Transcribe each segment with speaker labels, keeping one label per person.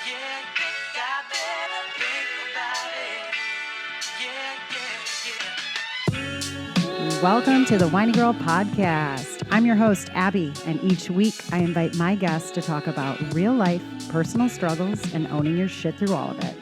Speaker 1: Yeah, think I better think about it. Yeah, yeah, yeah.
Speaker 2: Welcome to the Winey Girl podcast. I'm your host, Abby, and each week I invite my guests to talk about real life, personal struggles, and owning your shit through all of it.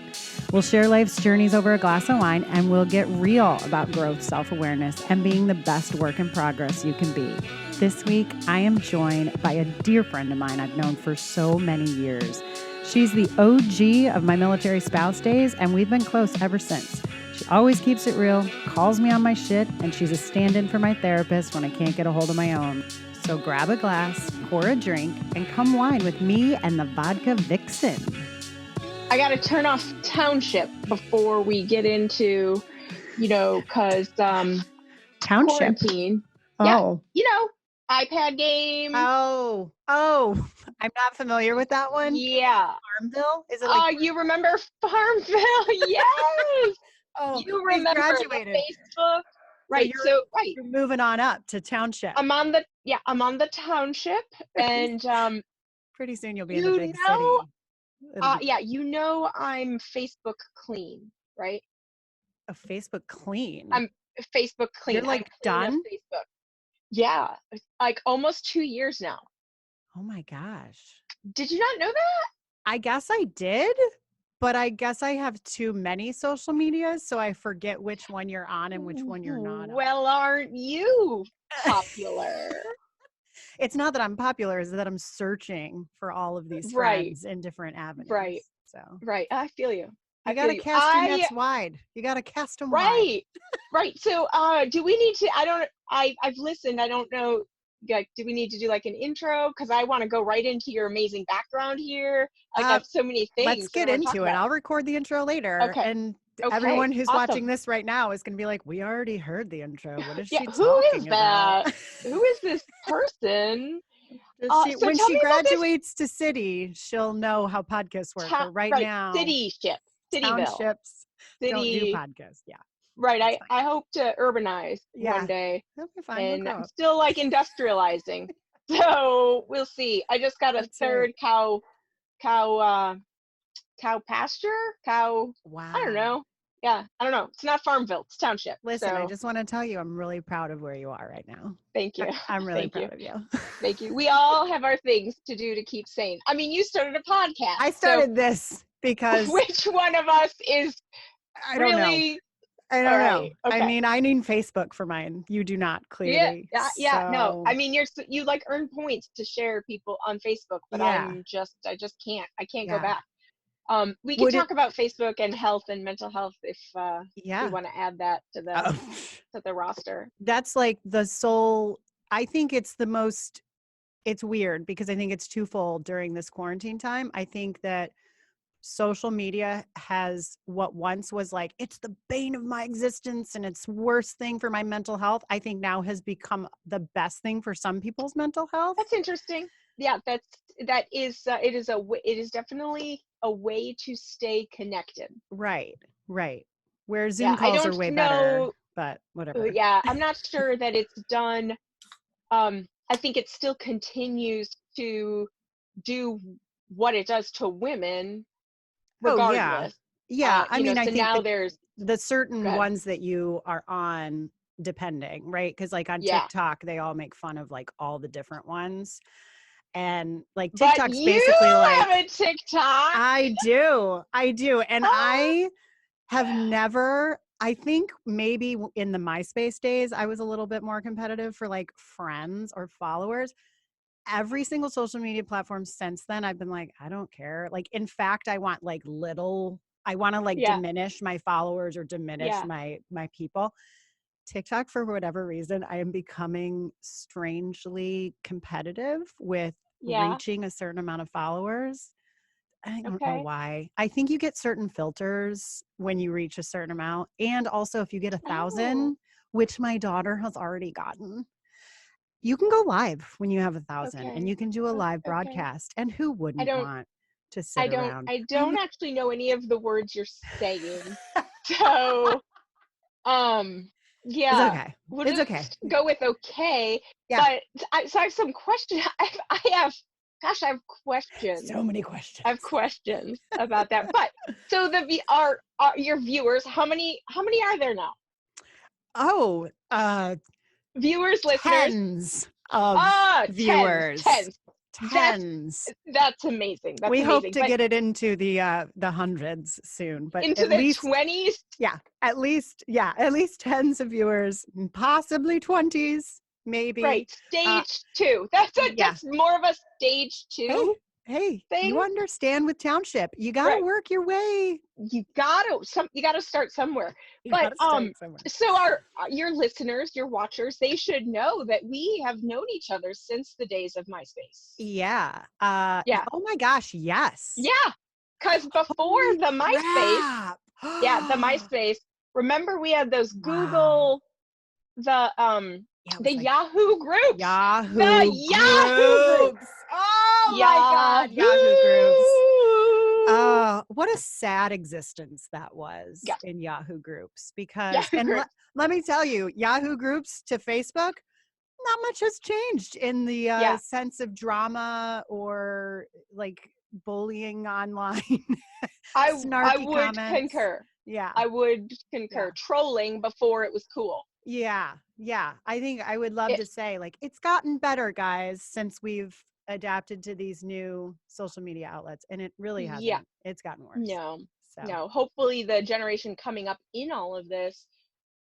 Speaker 2: We'll share life's journeys over a glass of wine, and we'll get real about growth, self-awareness, and being the best work in progress you can be. This week, I am joined by a dear friend of mine I've known for so many years. She's the OG of my military spouse days, and we've been close ever since. She always keeps it real, calls me on my shit, and she's a stand-in for my therapist when I can't get a hold of my own. So grab a glass, pour a drink, and come wine with me and the Vodka Vixon.
Speaker 3: I got to turn off Township before we get into, because
Speaker 2: Township.
Speaker 3: quarantine.
Speaker 2: Oh.
Speaker 3: Yeah, iPad game.
Speaker 2: Oh, I'm not familiar with that one.
Speaker 3: Yeah.
Speaker 2: Farmville? Is it
Speaker 3: Oh, you remember Farmville? Yes. You remember
Speaker 2: graduated.
Speaker 3: Facebook? Right.
Speaker 2: So you're moving on up to Township.
Speaker 3: I'm on the Township, and
Speaker 2: pretty soon you'll be in the big city.
Speaker 3: I'm Facebook clean, right?
Speaker 2: A Facebook clean.
Speaker 3: I'm Facebook clean.
Speaker 2: You're like done?
Speaker 3: Facebook. Yeah, like almost 2 years now.
Speaker 2: Oh my gosh.
Speaker 3: Did you not know that?
Speaker 2: I guess I did, but I guess I have too many social medias, so I forget which one you're on and which one you're not on.
Speaker 3: Well, aren't you popular?
Speaker 2: It's not that I'm popular, it's that I'm searching for all of these friends in different avenues.
Speaker 3: Right.
Speaker 2: So.
Speaker 3: Right. I feel you.
Speaker 2: You got to cast your nets wide. You got to cast them wide.
Speaker 3: Right. So, do we need to, I've listened. I don't know. Like, do we need to do like an intro? Cause I want to go right into your amazing background here. Like I have so many things.
Speaker 2: Let's get into it. I'll record the intro later.
Speaker 3: Okay.
Speaker 2: And everyone who's watching this right now is going to be like, we already heard the intro. What is she talking
Speaker 3: who is
Speaker 2: about?
Speaker 3: that? Who is this person?
Speaker 2: When she graduates to city, she'll know how podcasts work. But right now,
Speaker 3: Townships
Speaker 2: don't do podcasts. Yeah.
Speaker 3: Right. I hope to urbanize one day.
Speaker 2: That'll be fine.
Speaker 3: And I'm still like industrializing. So we'll see. I just got a third cow pasture. Wow. I don't know. Yeah, I don't know. It's not Farmville. It's Township.
Speaker 2: Listen, I just want to tell you, I'm really proud of where you are right now.
Speaker 3: Thank you.
Speaker 2: I'm really proud of you.
Speaker 3: Thank you. We all have our things to do to keep sane. I mean, you started a podcast.
Speaker 2: I started this because...
Speaker 3: Which one of us is
Speaker 2: I don't know. Okay. I mean, I need Facebook for mine. You do not, clearly.
Speaker 3: Yeah. No. I mean, you like earn points to share people on Facebook, but I just can't. I can't go back. We can talk about Facebook and health and mental health if you want to add that to the roster.
Speaker 2: That's like the sole. I think it's the most. It's weird because I think it's twofold during this quarantine time. I think that social media has what once was like, it's the bane of my existence and it's worst thing for my mental health. I think now has become the best thing for some people's mental health.
Speaker 3: That's interesting. Yeah, it is definitely a way to stay connected.
Speaker 2: Right. Where Zoom calls are way better, but whatever.
Speaker 3: Yeah, I'm not sure that it's done. I think it still continues to do what it does to women regardless.
Speaker 2: Yeah. I mean, I think
Speaker 3: now there's
Speaker 2: the certain ones that you are on depending, right? Because like on TikTok, they all make fun of like all the different ones. And like TikTok's basically like
Speaker 3: have a TikTok.
Speaker 2: I do. And I have never, I think maybe in the MySpace days, I was a little bit more competitive for like friends or followers. Every single social media platform since then, I've been like, I don't care. Like, in fact, I want like I want to like diminish my followers or diminish my people. TikTok, for whatever reason, I am becoming strangely competitive with reaching a certain amount of followers. I don't know why. I think you get certain filters when you reach a certain amount. And also if you get 1,000, which my daughter has already gotten, you can go live when you have 1,000 and you can do a live broadcast. And who wouldn't want to sit around?
Speaker 3: I don't actually know any of the words you're saying. So,
Speaker 2: it's okay.
Speaker 3: We'll just go with okay. Yeah. But I have some questions. I have Gosh, I have questions.
Speaker 2: So many questions.
Speaker 3: I have questions about that. But so our your viewers, how many are there now?
Speaker 2: Oh,
Speaker 3: Viewers, listeners.
Speaker 2: tens of viewers. Tens.
Speaker 3: That's amazing. That's
Speaker 2: we
Speaker 3: amazing.
Speaker 2: hope to get it into the hundreds soon, but
Speaker 3: into
Speaker 2: at
Speaker 3: the
Speaker 2: least
Speaker 3: 20s.
Speaker 2: at least tens of viewers, possibly 20s, maybe.
Speaker 3: Right, stage 2. That's more of a stage 2.
Speaker 2: Hey,
Speaker 3: thing.
Speaker 2: you understand with Township, you got to work your way.
Speaker 3: You got to start somewhere. But so your listeners, your watchers, they should know that we have known each other since the days of MySpace.
Speaker 2: Yeah.
Speaker 3: Yeah.
Speaker 2: Oh my gosh, yes.
Speaker 3: Yeah. Because before the MySpace, the MySpace, remember we had those Google, the Yahoo groups.
Speaker 2: Yahoo groups. Oh my God, Yahoo groups. What a sad existence that was in Yahoo groups. Because, let me tell you, Yahoo groups to Facebook, not much has changed in the sense of drama or like bullying online.
Speaker 3: I would concur.
Speaker 2: Yeah.
Speaker 3: I would concur. Trolling before it was cool.
Speaker 2: Yeah. I think I would love to say, like, it's gotten better, guys, since we've adapted to these new social media outlets, and it really hasn't. Yeah. It's gotten worse.
Speaker 3: No. Hopefully the generation coming up in all of this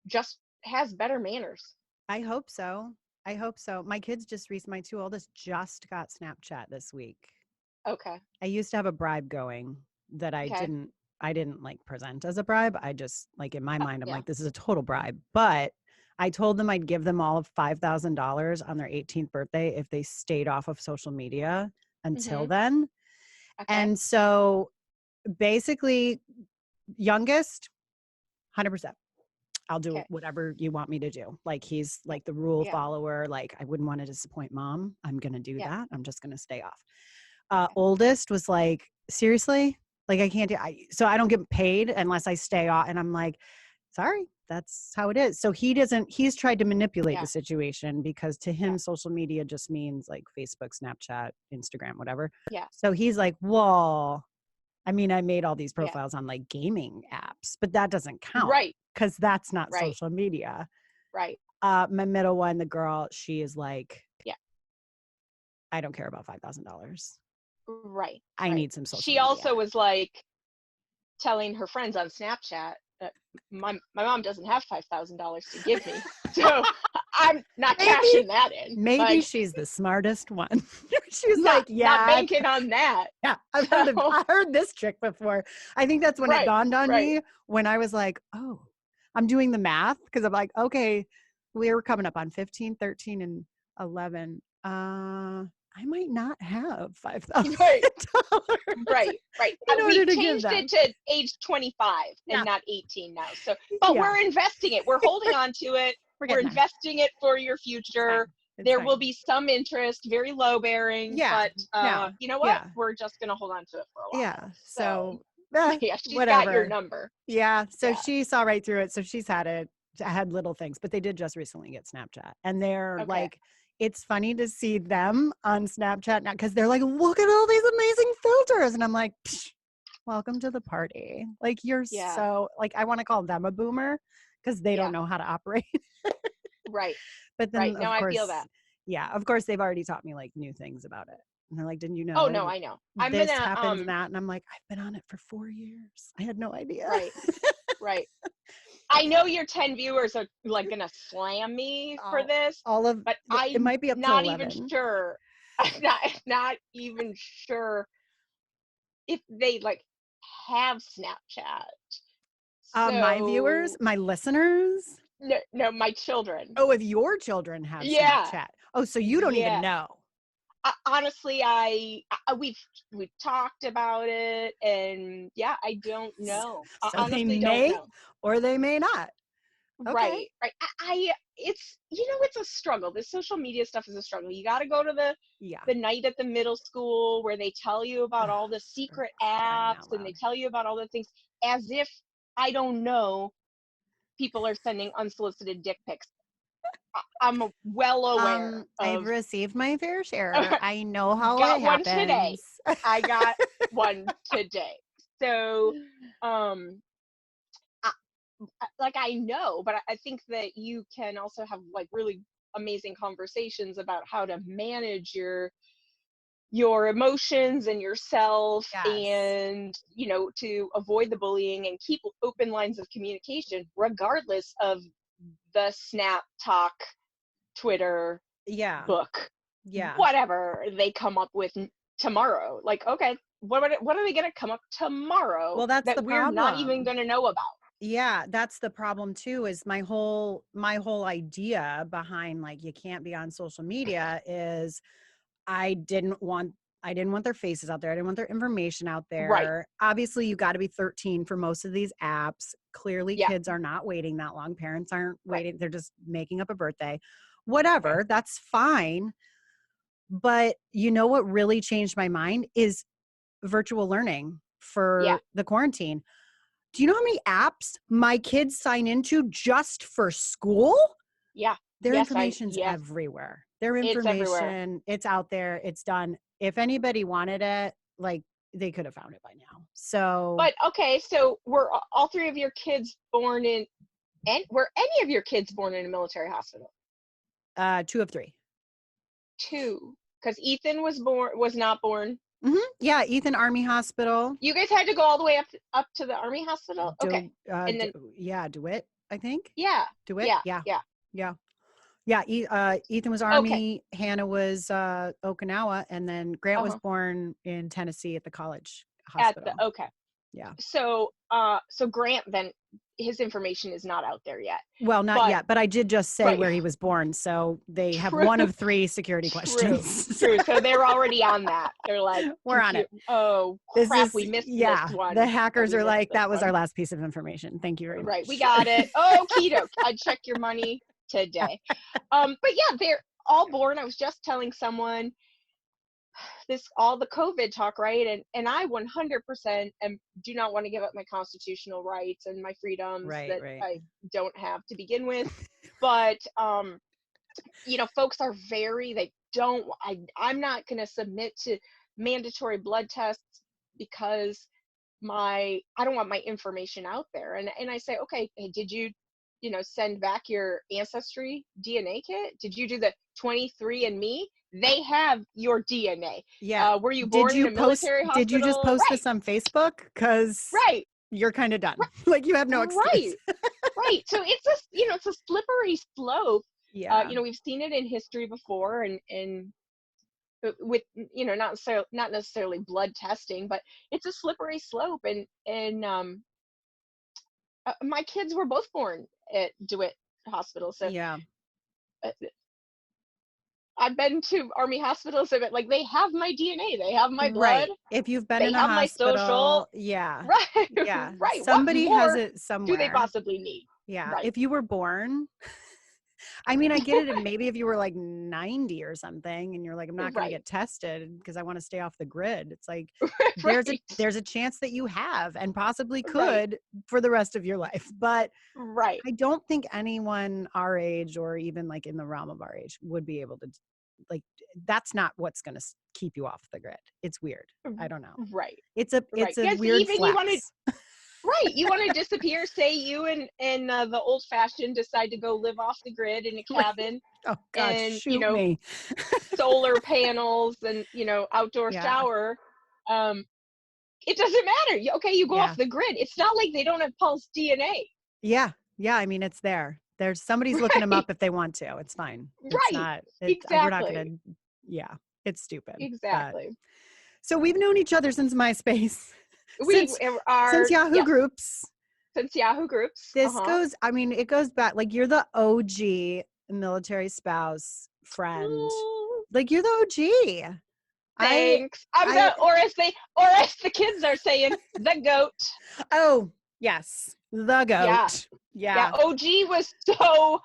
Speaker 3: just has better manners.
Speaker 2: I hope so. My kids my two oldest just got Snapchat this week.
Speaker 3: Okay.
Speaker 2: I used to have a bribe going that I didn't like present as a bribe. I just, like, in my mind, I'm like, this is a total bribe. But I told them I'd give them all of $5,000 on their 18th birthday if they stayed off of social media until then. Okay. And so basically, youngest, 100%. I'll do whatever you want me to do. Like, he's like the rule follower. Like, I wouldn't want to disappoint mom. I'm going to do that. I'm just going to stay off. Oldest was like, seriously? Like, I can't so I don't get paid unless I stay off. And I'm like, sorry, that's how it is. So he's tried to manipulate the situation because to him, social media just means like Facebook, Snapchat, Instagram, whatever. Yeah. So he's like, whoa. I mean, I made all these profiles on like gaming apps, but that doesn't count. Right. Because that's not social media. Right. My middle one, the girl, she is like, I don't care about $5,000.
Speaker 3: Right.
Speaker 2: I need some social
Speaker 3: media. She also was like telling her friends on Snapchat that my mom doesn't have $5,000 to give me. So I'm not cashing that in.
Speaker 2: Maybe she's the smartest one. She's not
Speaker 3: banking on that.
Speaker 2: Yeah. I heard this trick before. I think that's when it dawned on me, when I was like, oh, I'm doing the math, because I'm like, okay, we're coming up on 15, 13, and 11. I might not have $5,000.
Speaker 3: Right. But we changed it to age 25 and not 18 now. So, but we're investing it. We're holding on to it. We're investing it for your future. There will be some interest, very low bearing, but you know what? We're just going to hold on to it for a while.
Speaker 2: Yeah. So
Speaker 3: she's got your number.
Speaker 2: Yeah. So she saw right through it. So she's had little things, but they did just recently get Snapchat, and they're like, it's funny to see them on Snapchat now, because they're like, look at all these amazing filters. And I'm like, welcome to the party. Like, you're so, like, I want to call them a boomer because they don't know how to operate.
Speaker 3: Right.
Speaker 2: But then,
Speaker 3: no, I feel that.
Speaker 2: Yeah. Of course, they've already taught me like new things about it. And they're like, didn't you know?
Speaker 3: Oh, no, I know.
Speaker 2: This happens and that. And I'm like, I've been on it for 4 years. I had no idea.
Speaker 3: Right. I know your 10 viewers are like gonna slam me for this, but
Speaker 2: it might be up
Speaker 3: not
Speaker 2: to
Speaker 3: 11. Even sure. I'm not even sure if they like have Snapchat.
Speaker 2: My viewers, my listeners.
Speaker 3: No, my children.
Speaker 2: Oh, if your children have Snapchat. Oh, so you don't even know.
Speaker 3: Honestly, we've talked about it, and I don't know.
Speaker 2: So
Speaker 3: honestly,
Speaker 2: they may don't know. Or they may not.
Speaker 3: Okay. Right. It's it's a struggle. This social media stuff is a struggle. You got to go to the night at the middle school where they tell you about all the secret apps, and they tell you about all the things, as if I don't know people are sending unsolicited dick pics I'm well aware
Speaker 2: I've
Speaker 3: of.
Speaker 2: received my fair share. I know how
Speaker 3: Got
Speaker 2: it
Speaker 3: one today.
Speaker 2: happens.
Speaker 3: I got one today. So, um, like I know, but I think that you can also have like really amazing conversations about how to manage your emotions and yourself,
Speaker 2: Yes.
Speaker 3: and to avoid the bullying and keep open lines of communication regardless of the snap talk, Twitter,
Speaker 2: Yeah.
Speaker 3: book,
Speaker 2: Yeah.
Speaker 3: whatever they come up with tomorrow. Like, okay, what are they going to come up tomorrow
Speaker 2: Well, that's
Speaker 3: that
Speaker 2: the
Speaker 3: we're not even
Speaker 2: problem.
Speaker 3: going to know about?
Speaker 2: Yeah, that's the problem too, is my whole idea behind like you can't be on social media is I didn't want their faces out there. I didn't want their information out
Speaker 3: Right.
Speaker 2: there. Obviously, you got to be 13 for most of these apps. Clearly,
Speaker 3: Yeah.
Speaker 2: kids are not waiting that long. Parents aren't
Speaker 3: Right.
Speaker 2: waiting. They're just making up a birthday. Whatever, that's fine. But you know what really changed my mind is virtual learning
Speaker 3: Yeah.
Speaker 2: for the quarantine. Do you know how many apps my kids sign into just for school?
Speaker 3: Yeah.
Speaker 2: Their
Speaker 3: Yes,
Speaker 2: information's
Speaker 3: yes,
Speaker 2: everywhere. Their
Speaker 3: it's everywhere.
Speaker 2: information, it's out there, it's done. If anybody wanted it, like they could have found it by now. So,
Speaker 3: But okay, so were all three of your kids born in, and were any of your kids born in a military hospital?
Speaker 2: 2 of 3.
Speaker 3: Two, because Ethan was not born.
Speaker 2: Yeah, Ethan Army Hospital.
Speaker 3: You guys had to go all the way up to the Army hospital? Okay. And then
Speaker 2: DeWitt, I think.
Speaker 3: yeah.
Speaker 2: DeWitt?
Speaker 3: Yeah.
Speaker 2: Yeah.
Speaker 3: Yeah.
Speaker 2: Yeah. Yeah, Ethan was
Speaker 3: Okay.
Speaker 2: Army, Hannah was Okinawa, and then Grant was
Speaker 3: Uh-huh.
Speaker 2: born in Tennessee at the college
Speaker 3: At
Speaker 2: hospital.
Speaker 3: okay.
Speaker 2: Yeah.
Speaker 3: So Grant, then his information is not out there yet.
Speaker 2: Well, not yet, but I did just say
Speaker 3: Right.
Speaker 2: where he was born, so they have
Speaker 3: True.
Speaker 2: one of 3 security questions.
Speaker 3: True. So they're already on that. They're like,
Speaker 2: We're on it.
Speaker 3: Oh
Speaker 2: This
Speaker 3: crap,
Speaker 2: is,
Speaker 3: we missed
Speaker 2: yeah,
Speaker 3: this one.
Speaker 2: the hackers
Speaker 3: We
Speaker 2: are
Speaker 3: missed
Speaker 2: like,
Speaker 3: this
Speaker 2: that was
Speaker 3: one.
Speaker 2: our last piece of information. Thank you very much.
Speaker 3: Right, we got it. Okie doke. I'd check your money today. But yeah, they're all born. I was just telling someone all the COVID talk, right? And I 100% do not want to give up my constitutional rights and my freedoms that
Speaker 2: Right.
Speaker 3: I don't have to begin with. But folks are I'm not going to submit to mandatory blood tests because I don't want my information out there. And I say, okay, hey, did you send back your ancestry DNA kit? Did you do the 23andMe? They have your DNA.
Speaker 2: Yeah.
Speaker 3: Were you born in a military hospital?
Speaker 2: Did you just post this on Facebook? Because you're kind of done. Like you have no excuse.
Speaker 3: Right. So it's a slippery slope.
Speaker 2: Yeah.
Speaker 3: We've seen it in history before, and with not necessarily blood testing, but it's a slippery slope. And my kids were both born at DeWitt Hospital, so
Speaker 2: yeah.
Speaker 3: I've been to Army hospitals, but like they have my DNA, they have my blood.
Speaker 2: Right. If you've been
Speaker 3: they
Speaker 2: in a
Speaker 3: have
Speaker 2: hospital,
Speaker 3: my social.
Speaker 2: yeah.
Speaker 3: Right.
Speaker 2: Yeah.
Speaker 3: Right.
Speaker 2: Somebody
Speaker 3: What more
Speaker 2: has it somewhere.
Speaker 3: do they possibly need?
Speaker 2: Yeah.
Speaker 3: Right.
Speaker 2: If you were born, I mean, I get it. Maybe if you were like 90 or something and you're like, I'm not going to get tested because I want to stay off the grid. It's like, there's a chance that you have and possibly could for the rest of your life. But I don't think anyone our age or even like in the realm of our age would be able to, like, that's not what's going to keep you off the grid. It's weird. I don't know.
Speaker 3: Right.
Speaker 2: It's a weird flex.
Speaker 3: You want to disappear, say you and the old fashioned decide to go live off the grid in a cabin.
Speaker 2: Oh God,
Speaker 3: and
Speaker 2: shoot me.
Speaker 3: solar panels and outdoor shower. It doesn't matter. You go off the grid. It's not like they don't have pulse DNA.
Speaker 2: Yeah. I mean, it's there. There's somebody's looking them up if they want to. It's fine. It's not.
Speaker 3: Exactly.
Speaker 2: We're not gonna. Yeah, it's stupid.
Speaker 3: Exactly.
Speaker 2: So we've known each other since MySpace.
Speaker 3: Since
Speaker 2: Yahoo Groups.
Speaker 3: Since Yahoo Groups.
Speaker 2: This goes. I mean, it goes back. Like you're the OG military spouse friend. Like you're the OG.
Speaker 3: Thanks. Or as the kids are saying, the goat.
Speaker 2: Oh yes, the goat. Yeah.
Speaker 3: OG was so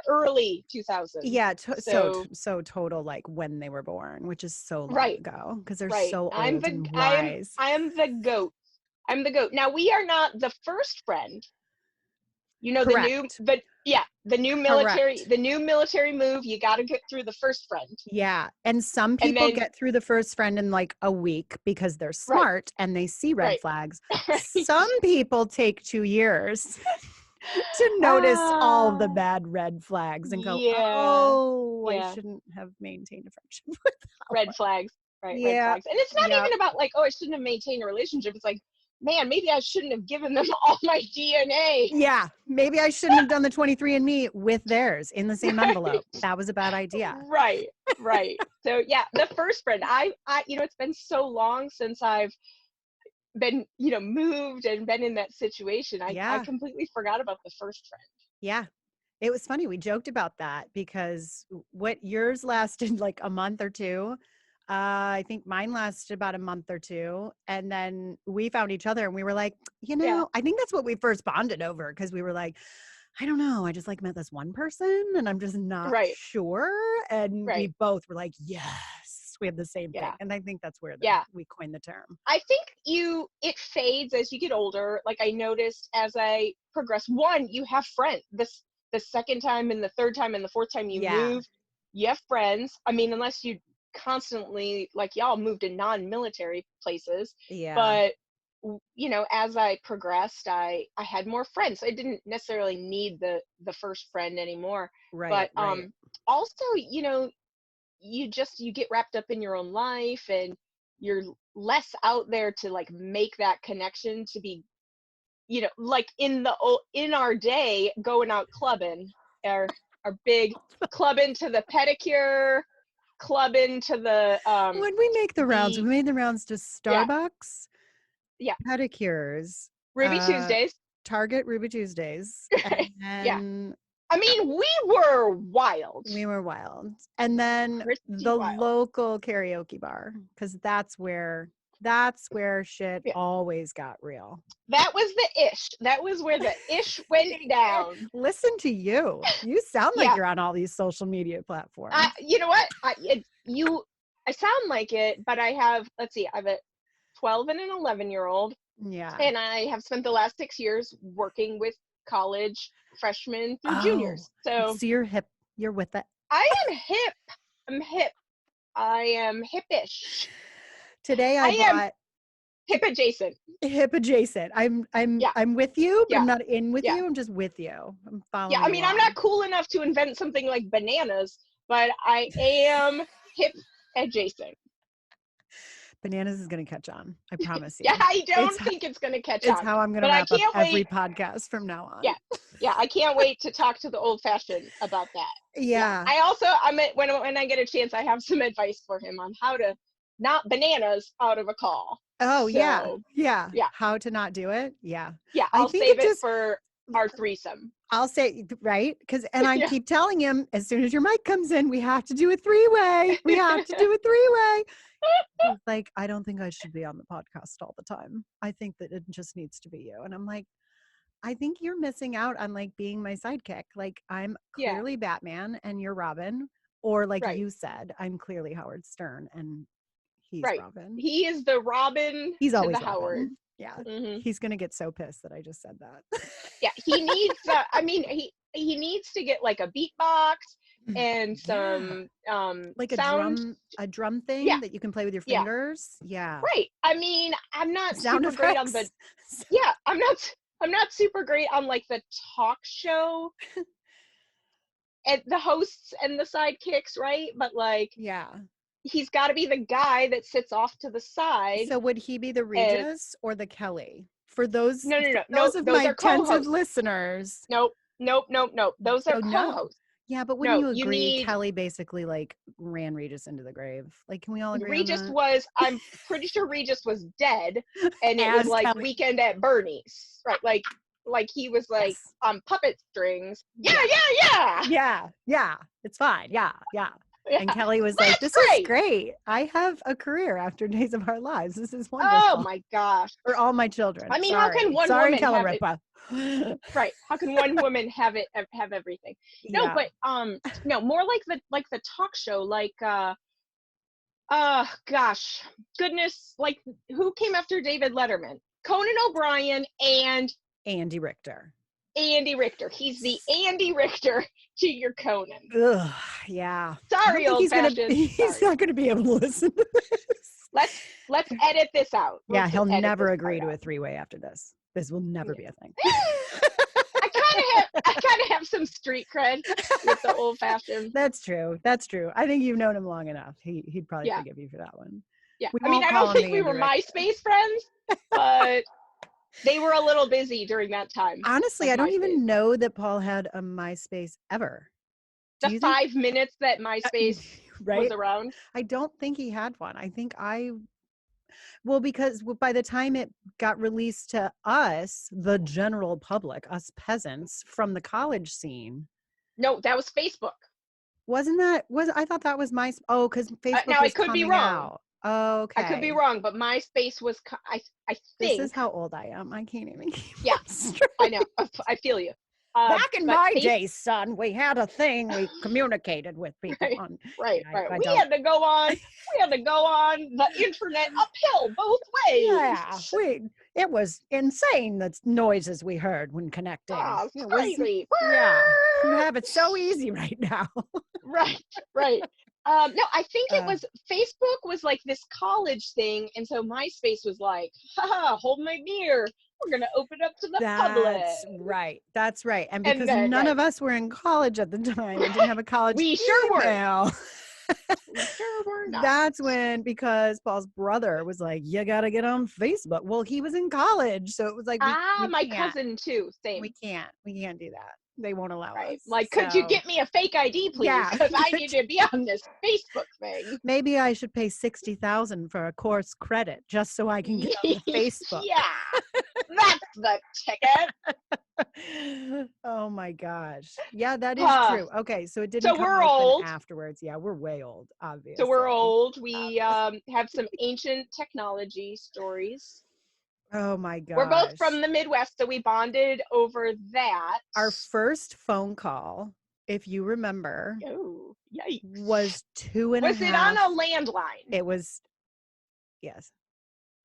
Speaker 3: early 2000.
Speaker 2: Yeah, so total like when they were born, which is so long ago because they're so old and wise.
Speaker 3: I am the goat. I'm the goat. Now we are not the first friend.
Speaker 2: Correct.
Speaker 3: the new military move, you got to get through the first friend.
Speaker 2: Yeah. And some
Speaker 3: And
Speaker 2: people
Speaker 3: then,
Speaker 2: get through the first friend in like a week because they're smart and they see red flags. Some people take 2 years to notice all the bad red flags and go, oh, I shouldn't have maintained a friendship with that
Speaker 3: red
Speaker 2: one.
Speaker 3: flags. Right.
Speaker 2: Yeah.
Speaker 3: Red flags. And it's not even about like, oh, I shouldn't have maintained a relationship. It's like, man, maybe I shouldn't have given them all my DNA.
Speaker 2: Yeah. Maybe I shouldn't have done the 23andMe with theirs in the same envelope. That was a bad idea.
Speaker 3: Right. So yeah, the first friend, I it's been so long since I've been, moved and been in that situation. I completely forgot about the first friend.
Speaker 2: Yeah. It was funny. We joked about that because what yours lasted like a month or two. I think mine lasted about a month or two. And then we found each other and we were like, I think that's what we first bonded over because we were like, I don't know. I just like met this one person and I'm just not sure. And we both were like, yes, we have the same thing. And I think that's where we coined the term.
Speaker 3: I think it fades as you get older. Like I noticed as I progress, one, you have friends. The second time and the third time and the fourth time you move, you have friends. I mean, unless you constantly, like y'all moved in non-military places. Yeah. But as I progressed, I had more friends. I didn't necessarily need the first friend anymore. Right. But also, you get wrapped up in your own life and you're less out there to like make that connection to be, like in our day going out clubbing, our big clubbing to the pedicure, clubbing to the
Speaker 2: when we make the rounds, we made the rounds to Starbucks, pedicures,
Speaker 3: Ruby Tuesdays,
Speaker 2: Target Ruby Tuesdays, and
Speaker 3: I mean, we were wild.
Speaker 2: And then local karaoke bar, because that's where shit always got real.
Speaker 3: That was the ish. That was where the ish went down.
Speaker 2: Listen to you. You sound like you're on all these social media platforms.
Speaker 3: You know what? I sound like it, but I have, I have a 12 and an 11-year-old. Yeah. And I have spent the last 6 years working with college freshmen through juniors. So
Speaker 2: you're hip. You're with it.
Speaker 3: I am hip. I'm hip. I am hippish.
Speaker 2: Today I bought
Speaker 3: hip adjacent.
Speaker 2: I'm with you, but I'm not in with you. I'm just with you. I'm following.
Speaker 3: Yeah, I mean, I'm not cool enough to invent something like bananas, but I am hip adjacent.
Speaker 2: Bananas is going to catch on. I promise you.
Speaker 3: Yeah, I don't think it's going to catch on.
Speaker 2: It's how I'm going to wrap up every podcast from now on.
Speaker 3: Yeah, I can't wait to talk to the old fashioned about that.
Speaker 2: Yeah.
Speaker 3: I also, when I get a chance, I have some advice for him on how to not bananas out of a call.
Speaker 2: Oh, so, yeah. How to not do it. Yeah.
Speaker 3: Yeah, I'll save it for our threesome.
Speaker 2: I'll say, right? I keep telling him, as soon as your mic comes in, we have to do a three-way. We have to do a three-way. He's like, I don't think I should be on the podcast all the time. I think that it just needs to be you. And I'm like, I think you're missing out on like being my sidekick. Like I'm clearly Batman and you're Robin. Or like you said, I'm clearly Howard Stern and he's Robin.
Speaker 3: He is the Robin.
Speaker 2: He's always
Speaker 3: the Howard.
Speaker 2: Yeah. Mm-hmm. He's going to get so pissed that I just said that.
Speaker 3: Yeah. He needs, he needs to get like a beatbox and some,
Speaker 2: like
Speaker 3: sound,
Speaker 2: a drum thing that you can play with your fingers. Yeah.
Speaker 3: Right. I mean, I'm not super great on the, I'm not super great on like the talk show and the hosts and the sidekicks. Right. But like, he's got to be the guy that sits off to the side.
Speaker 2: So would he be the Regis or the Kelly? For those,
Speaker 3: no.
Speaker 2: Those of my attentive listeners.
Speaker 3: Nope. Those are co-hosts.
Speaker 2: Yeah, but wouldn't you agree Kelly basically like ran Regis into the grave? Like, can we all agree
Speaker 3: Regis
Speaker 2: on that?
Speaker 3: I'm pretty sure Regis was dead and it was like Kelly. Weekend at Bernie's. Right. Like he was like on puppet strings. Yeah.
Speaker 2: It's fine. Yeah. And Kelly was like, this is great. I have a career after Days of Our Lives. This is wonderful.
Speaker 3: Oh my gosh.
Speaker 2: For all my children.
Speaker 3: I mean, how can one woman
Speaker 2: Kelly
Speaker 3: have
Speaker 2: Ripa.
Speaker 3: Right. How can one woman have everything? No, but no, more like the talk show, like gosh, goodness, like who came after David Letterman? Conan O'Brien and
Speaker 2: Andy Richter.
Speaker 3: Andy Richter. He's the Andy Richter to your Conan.
Speaker 2: Ugh, yeah.
Speaker 3: Sorry, old fashioned.
Speaker 2: He's not gonna be able to listen to this.
Speaker 3: Let's edit this out.
Speaker 2: Yeah, he'll never agree to a three-way after this. This will never be a thing.
Speaker 3: I kind of have some street cred with the old fashioned.
Speaker 2: That's true. I think you've known him long enough. He'd probably forgive you for that one.
Speaker 3: Yeah. I mean, I don't think we were MySpace friends, but they were a little busy during that time.
Speaker 2: Honestly, I don't even know that Paul had a MySpace ever.
Speaker 3: The 5 minutes that MySpace was around.
Speaker 2: I don't think he had one. I think because by the time it got released to us, the general public, us peasants from the college scene.
Speaker 3: No, that was Facebook.
Speaker 2: I thought that was MySpace. Oh, because Facebook
Speaker 3: now
Speaker 2: was
Speaker 3: I could be wrong.
Speaker 2: Out. Oh, okay.
Speaker 3: I could be wrong, but MySpace was, I think.
Speaker 2: This is how old I am. I can't even keep
Speaker 3: I know. I feel you.
Speaker 2: Back in my day, son, we had a thing. We communicated with people on.
Speaker 3: Right. We had to go on the internet uphill both ways.
Speaker 2: Yeah, it was insane the noises we heard when connecting.
Speaker 3: Oh, it's crazy.
Speaker 2: You have it so easy right now.
Speaker 3: Right. No, I think it was Facebook was like this college thing, and so MySpace was like, haha, hold my beer. We're gonna open up to the public.
Speaker 2: That's right. And because none of us were in college at the time and didn't have a college
Speaker 3: we sure
Speaker 2: email.
Speaker 3: We sure were not.
Speaker 2: That's when, because Paul's brother was like, you gotta get on Facebook. Well, he was in college, so it was like,
Speaker 3: my cousin too. Same.
Speaker 2: We can't do that. They won't allow us.
Speaker 3: Like, could you get me a fake ID, please? Because I need to be on this Facebook thing.
Speaker 2: Maybe I should pay $60,000 for a course credit just so I can get on the Facebook.
Speaker 3: Yeah, that's the ticket.
Speaker 2: Oh my gosh. Yeah, that is true. Okay, so it didn't come
Speaker 3: we're old
Speaker 2: afterwards. Yeah, we're way old, obviously.
Speaker 3: So we're old. We have some ancient technology stories.
Speaker 2: Oh my god.
Speaker 3: We're both from the Midwest, so we bonded over that.
Speaker 2: Our first phone call, if you remember, was 2.5.
Speaker 3: Was it on a landline?
Speaker 2: It was, yes.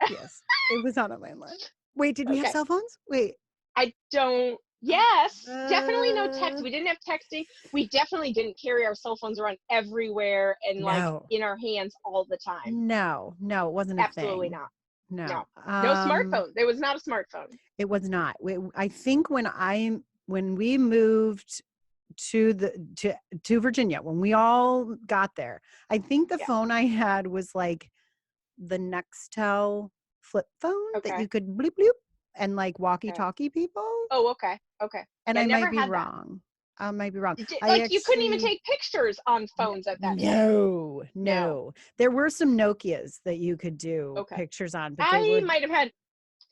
Speaker 2: It was on a landline. Wait, did we have cell phones? Wait.
Speaker 3: I don't. Yes, definitely no text. We didn't have texting. We definitely didn't carry our cell phones around everywhere and like in our hands all the time.
Speaker 2: No, it wasn't a thing.
Speaker 3: Absolutely not.
Speaker 2: No.
Speaker 3: No smartphone. There was not a smartphone.
Speaker 2: It was not. I think when we moved to Virginia, when we all got there, I think the phone I had was like the Nextel flip phone that you could bloop bloop and like walkie-talkie people.
Speaker 3: Oh, okay.
Speaker 2: And I might be wrong. I might be wrong.
Speaker 3: You couldn't even take pictures on phones at that time.
Speaker 2: No. There were some Nokias that you could do pictures on. But
Speaker 3: I might have had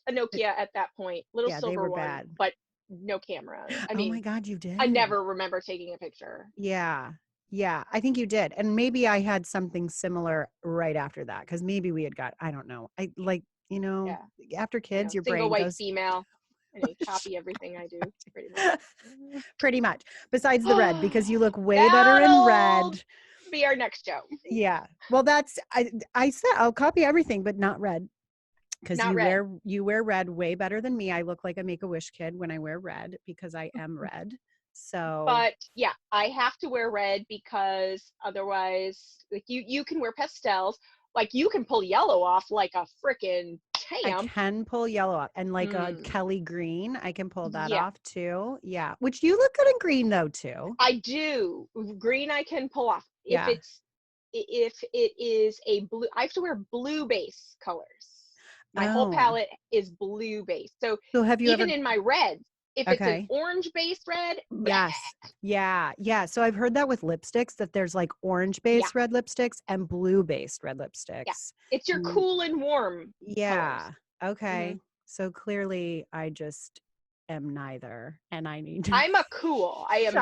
Speaker 3: a Nokia at that point. Silver
Speaker 2: they were
Speaker 3: one,
Speaker 2: bad.
Speaker 3: but no camera. I mean,
Speaker 2: oh my God, you did?
Speaker 3: I never remember taking a picture.
Speaker 2: Yeah, I think you did. And maybe I had something similar right after that, because maybe we had got, I don't know. I like, after kids, your brain
Speaker 3: white
Speaker 2: goes
Speaker 3: female. And you copy everything I do,
Speaker 2: pretty much. Besides the red, because you look way better in red.
Speaker 3: Be our next show.
Speaker 2: Yeah. Well, I said I'll copy everything, but not red. Because you wear red way better than me. I look like a Make-A-Wish kid when I wear red because I am red. So.
Speaker 3: But yeah, I have to wear red because otherwise, like you can wear pastels. Like you can pull yellow off like a freaking champ.
Speaker 2: I can pull yellow off, and like a Kelly green, I can pull that off too. Yeah, which you look good in green though too.
Speaker 3: I do. Green I can pull off. If it is a blue, I have to wear blue base colors. My whole palette is blue base. So have you in my reds, if it's an orange base red,
Speaker 2: yes. Yeah. So I've heard that with lipsticks, that there's like orange based red lipsticks and blue based red lipsticks. Yeah.
Speaker 3: It's your cool and warm.
Speaker 2: Yeah. Colors. Okay. So clearly I just am neither, and I need to.
Speaker 3: I'm a cool. I am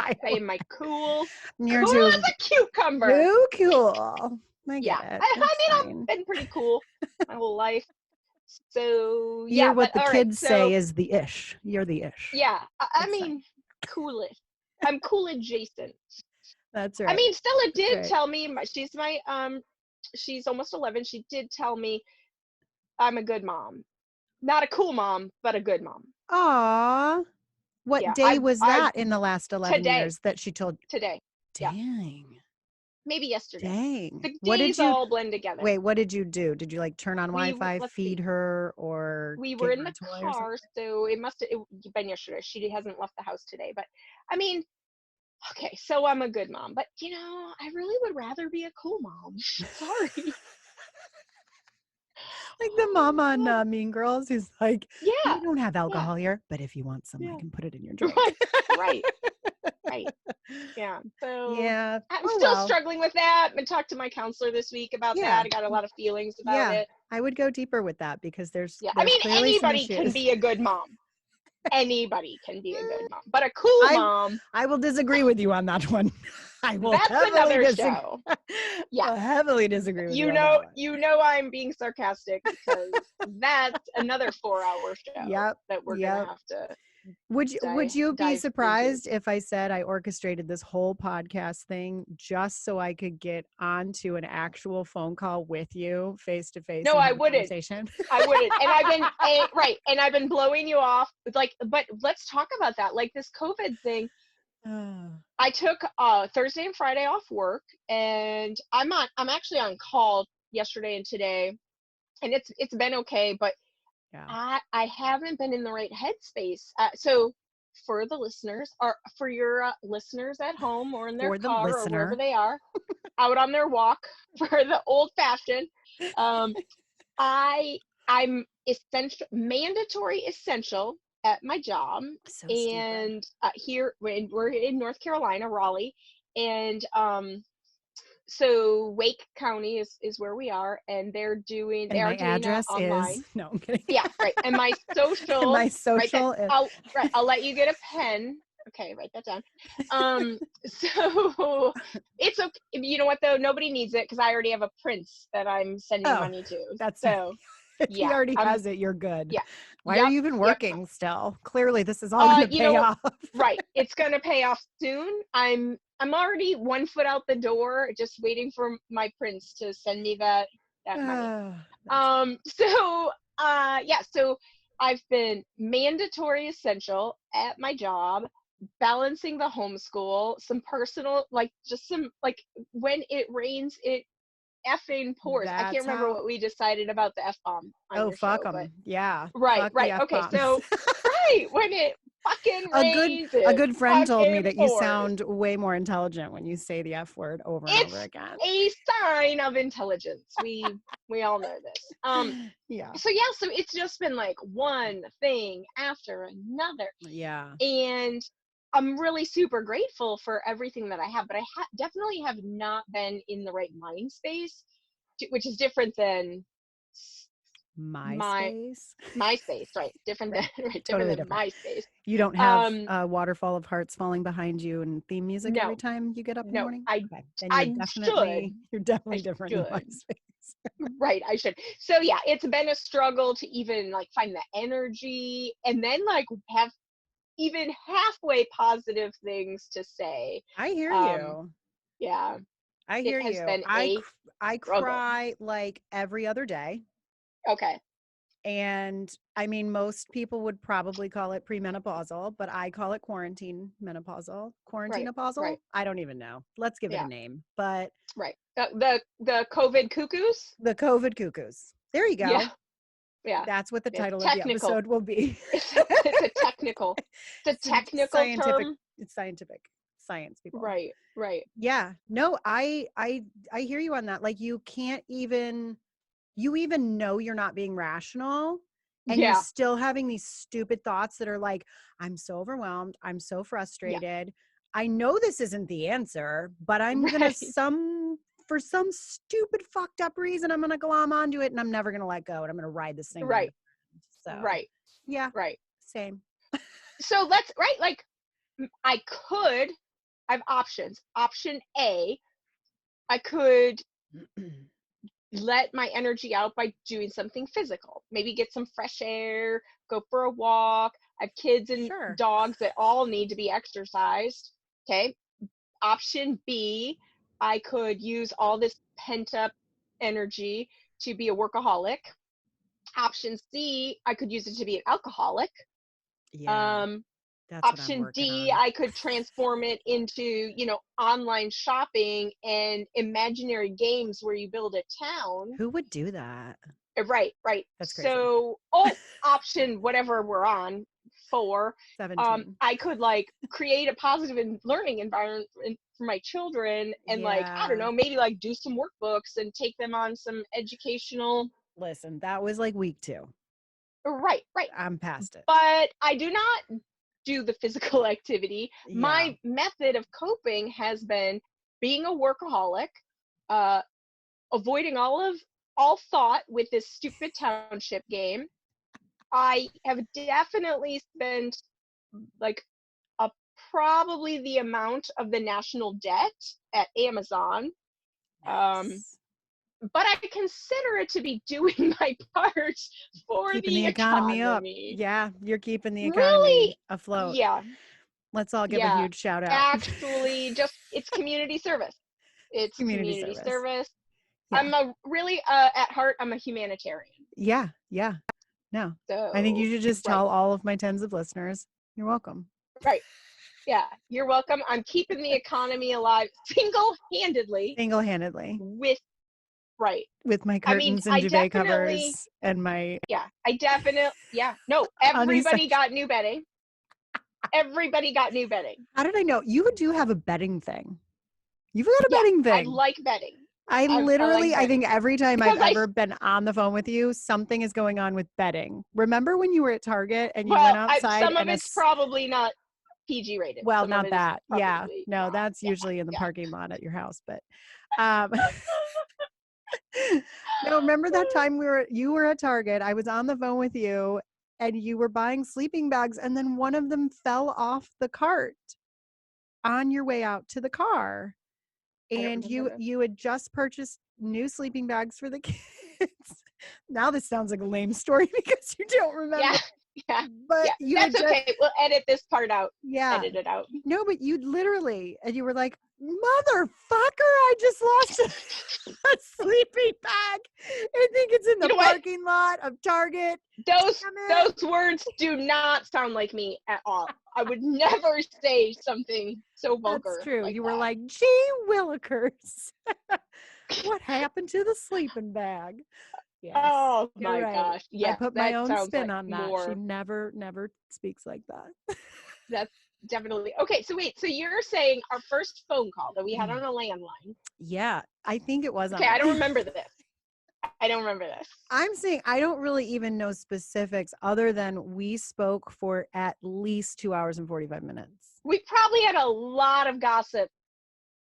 Speaker 3: my cool.
Speaker 2: You're
Speaker 3: cool as a cucumber.
Speaker 2: Too cool. I get it.
Speaker 3: I mean, I've been pretty cool my whole life. So
Speaker 2: you're what the kids say is the ish. You're the ish.
Speaker 3: Yeah, I mean, coolish. I'm cool adjacent.
Speaker 2: That's right.
Speaker 3: I mean, Stella did tell me she's almost 11. She did tell me I'm a good mom, not a cool mom, but a good mom.
Speaker 2: Aw, What
Speaker 3: Yeah.
Speaker 2: day was that in the last 11
Speaker 3: today.
Speaker 2: years that she told?
Speaker 3: Today. Yeah.
Speaker 2: Dang.
Speaker 3: Maybe yesterday.
Speaker 2: Dang.
Speaker 3: The
Speaker 2: What did
Speaker 3: days
Speaker 2: you
Speaker 3: all blend together.
Speaker 2: wait? What did you do? Did you like turn on Wi-Fi,
Speaker 3: Let's
Speaker 2: feed
Speaker 3: see.
Speaker 2: her, or
Speaker 3: We were
Speaker 2: give
Speaker 3: in
Speaker 2: her
Speaker 3: the
Speaker 2: a toy or
Speaker 3: car,
Speaker 2: something?
Speaker 3: so it must have been yesterday. She hasn't left the house today, but I mean, okay, so I'm a good mom, but I really would rather be a cool mom. Sorry.
Speaker 2: Like the mom on Mean Girls who's like,
Speaker 3: Yeah.
Speaker 2: we don't have
Speaker 3: Yeah.
Speaker 2: alcohol here, but if you want some, I
Speaker 3: Yeah.
Speaker 2: can put it in your drink.
Speaker 3: Right. Right. Right. Yeah. So
Speaker 2: Yeah.
Speaker 3: I'm
Speaker 2: Oh,
Speaker 3: still
Speaker 2: well.
Speaker 3: struggling with that. I talked to my counselor this week about
Speaker 2: Yeah.
Speaker 3: that. I got a lot of feelings about
Speaker 2: Yeah.
Speaker 3: it.
Speaker 2: I would go deeper with that because there's
Speaker 3: Yeah. I mean,
Speaker 2: clearly some
Speaker 3: anybody can
Speaker 2: issues.
Speaker 3: be a good mom. Anybody can be a good mom, but a cool mom.
Speaker 2: I will disagree with you on that one. I will
Speaker 3: That's
Speaker 2: heavily
Speaker 3: another
Speaker 2: disagree.
Speaker 3: show. Yeah.
Speaker 2: I'll heavily disagree with you on that one.
Speaker 3: I'm being sarcastic because that's another 4-hour show
Speaker 2: Yep.
Speaker 3: that we're gonna have to
Speaker 2: Would you be
Speaker 3: dive
Speaker 2: surprised
Speaker 3: into.
Speaker 2: if I said I orchestrated this whole podcast thing just so I could get onto an actual phone call with you face to face
Speaker 3: No,
Speaker 2: and
Speaker 3: I
Speaker 2: have a
Speaker 3: wouldn't.
Speaker 2: conversation?
Speaker 3: I wouldn't. And I've been right, and I've been blowing you off. But let's talk about that. Like this COVID thing. I took Thursday and Friday off work, and I'm actually on call yesterday and today, and it's been okay, but
Speaker 2: Yeah.
Speaker 3: I haven't been in the right headspace. So for the listeners, or for your listeners at home or in their
Speaker 2: For the
Speaker 3: car or wherever
Speaker 2: listener.
Speaker 3: they are, out on their walk for the old fashioned, um, I'm mandatory essential at my job,
Speaker 2: So stupid.
Speaker 3: and here we're in North Carolina, Raleigh, and so Wake County is where we are, and they are doing
Speaker 2: address
Speaker 3: online.
Speaker 2: is no, I'm kidding.
Speaker 3: Yeah, right. And my social,
Speaker 2: and my social
Speaker 3: right, I'll let you get a pen. Okay, write that down. So it's okay. You know what though? Nobody needs it because I already have a prince that I'm sending money to.
Speaker 2: That's
Speaker 3: so
Speaker 2: if
Speaker 3: yeah,
Speaker 2: he already has it, you're good.
Speaker 3: Yeah.
Speaker 2: Why are you even working still? Clearly this is all gonna pay off.
Speaker 3: Right. It's gonna pay off soon. I'm already 1 foot out the door, just waiting for my prince to send me that money. So I've been mandatory essential at my job, balancing the homeschool, some personal, like just some, like when it rains, it effing pours. I can't remember what we decided about the F-bomb on your
Speaker 2: fuck
Speaker 3: show, but
Speaker 2: them. Yeah.
Speaker 3: right. Okay,
Speaker 2: F-bombs.
Speaker 3: so right, when it fucking rains,
Speaker 2: a good friend told me that
Speaker 3: pours.
Speaker 2: you sound way more intelligent when you say the F word over and over again.
Speaker 3: It's a sign of intelligence. We all know this.
Speaker 2: Yeah.
Speaker 3: So it's just been like one thing after another.
Speaker 2: Yeah.
Speaker 3: And I'm really super grateful for everything that I have, but I definitely have not been in the right mind space, which is different than
Speaker 2: MySpace.
Speaker 3: MySpace, right? Different than
Speaker 2: Totally
Speaker 3: different than MySpace.
Speaker 2: You don't have a waterfall of hearts falling behind you and theme music
Speaker 3: No,
Speaker 2: every time you get up in the morning?
Speaker 3: Then
Speaker 2: you're definitely different than MySpace.
Speaker 3: Right, I should. So yeah, it's been a struggle to even like find the energy and then like have even halfway positive things to say.
Speaker 2: I hear you.
Speaker 3: Yeah.
Speaker 2: I hear you. I cry like every other day.
Speaker 3: Okay.
Speaker 2: And I mean, most people would probably call it premenopausal, but I call it quarantine menopausal. Quarantine-apausal?
Speaker 3: Right.
Speaker 2: I don't even know. Let's give it a name. But
Speaker 3: right. The COVID cuckoos?
Speaker 2: The COVID cuckoos. There you go.
Speaker 3: Yeah. Yeah.
Speaker 2: That's what the title of the episode will be.
Speaker 3: It's a technical term.
Speaker 2: It's scientific. Science people.
Speaker 3: Right.
Speaker 2: Yeah. No, I hear you on that. Like you even know you're not being rational and you're still having these stupid thoughts that are like, I'm so overwhelmed. I'm so frustrated. I know this isn't the answer, but I'm going to for some stupid fucked up reason, I'm going to glom onto it and I'm never going to let go. And I'm going to ride this thing.
Speaker 3: Right.
Speaker 2: So,
Speaker 3: right.
Speaker 2: Yeah.
Speaker 3: Right.
Speaker 2: Same.
Speaker 3: So like I have options. Option A, I could let my energy out by doing something physical. Maybe get some fresh air, go for a walk. I have kids and dogs that all need to be exercised. Okay. Option B, I could use all this pent up energy to be a workaholic. Option C, I could use it to be an alcoholic.
Speaker 2: Yeah. That's what I'm
Speaker 3: Option
Speaker 2: working
Speaker 3: D,
Speaker 2: on.
Speaker 3: I could transform it into, online shopping and imaginary games where you build a town.
Speaker 2: Who would do that?
Speaker 3: Right, right.
Speaker 2: That's crazy.
Speaker 3: So, option whatever we're on, 4,
Speaker 2: 17.
Speaker 3: I could like create a positive learning environment for my children, and like, I don't
Speaker 2: Yeah.
Speaker 3: know, maybe like do some workbooks and take them on some educational.
Speaker 2: Listen, that was like week 2.
Speaker 3: Right, right.
Speaker 2: I'm past it.
Speaker 3: But I do not do the physical activity.
Speaker 2: Yeah.
Speaker 3: My method of coping has been being a workaholic, avoiding all thought with this stupid Township game. I have definitely spent like probably the amount of the national debt at Amazon.
Speaker 2: Nice.
Speaker 3: But I consider it to be doing my part for
Speaker 2: Keeping
Speaker 3: the
Speaker 2: economy up.
Speaker 3: economy.
Speaker 2: Yeah, you're keeping the economy
Speaker 3: Really?
Speaker 2: afloat.
Speaker 3: Yeah.
Speaker 2: Let's all give a
Speaker 3: Yeah.
Speaker 2: huge shout out.
Speaker 3: Actually, it's community service. It's community service.
Speaker 2: Yeah.
Speaker 3: I'm at heart, I'm a humanitarian.
Speaker 2: Yeah. No.
Speaker 3: So
Speaker 2: I think you should just
Speaker 3: right.
Speaker 2: tell all of my tens of listeners, you're welcome.
Speaker 3: Right. Yeah, you're welcome. I'm keeping the economy alive single-handedly. With
Speaker 2: my curtains and duvet covers and my
Speaker 3: no, everybody got new bedding. Everybody got new bedding.
Speaker 2: How did I know? You do have a bedding thing. You've got a bedding thing.
Speaker 3: I like bedding.
Speaker 2: I think every time I've ever been on the phone with you, something is going on with bedding. Remember when you were at Target and you went outside?
Speaker 3: Some of it's probably not PG rated.
Speaker 2: Well,
Speaker 3: some
Speaker 2: not that. Yeah. No,
Speaker 3: not.
Speaker 2: that's usually in the parking lot at your house. But no, remember that time you were at Target. I was on the phone with you and you were buying sleeping bags and then one of them fell off the cart on your way out to the car. And you had just purchased new sleeping bags for the kids. Now this sounds like a lame story because you don't remember.
Speaker 3: Yeah.
Speaker 2: But
Speaker 3: that's okay. We'll edit this part out.
Speaker 2: Yeah.
Speaker 3: Edit it out.
Speaker 2: No, but you literally, and you were like, motherfucker, I just lost a sleeping bag. I think it's in the parking lot of Target.
Speaker 3: Those words do not sound like me at all. I would never say something so vulgar.
Speaker 2: That's true.
Speaker 3: Like
Speaker 2: you were like, gee willikers. What happened to the sleeping bag?
Speaker 3: Yes, oh my gosh. Yeah.
Speaker 2: I put my own spin on that. She never speaks like that.
Speaker 3: That's definitely okay. So wait, so you're saying our first phone call that we had on a landline?
Speaker 2: Yeah, I think it was.
Speaker 3: Okay, I don't remember this.
Speaker 2: I'm saying I don't really even know specifics other than we spoke for at least 2 hours and 45 minutes.
Speaker 3: We probably had a lot of gossip.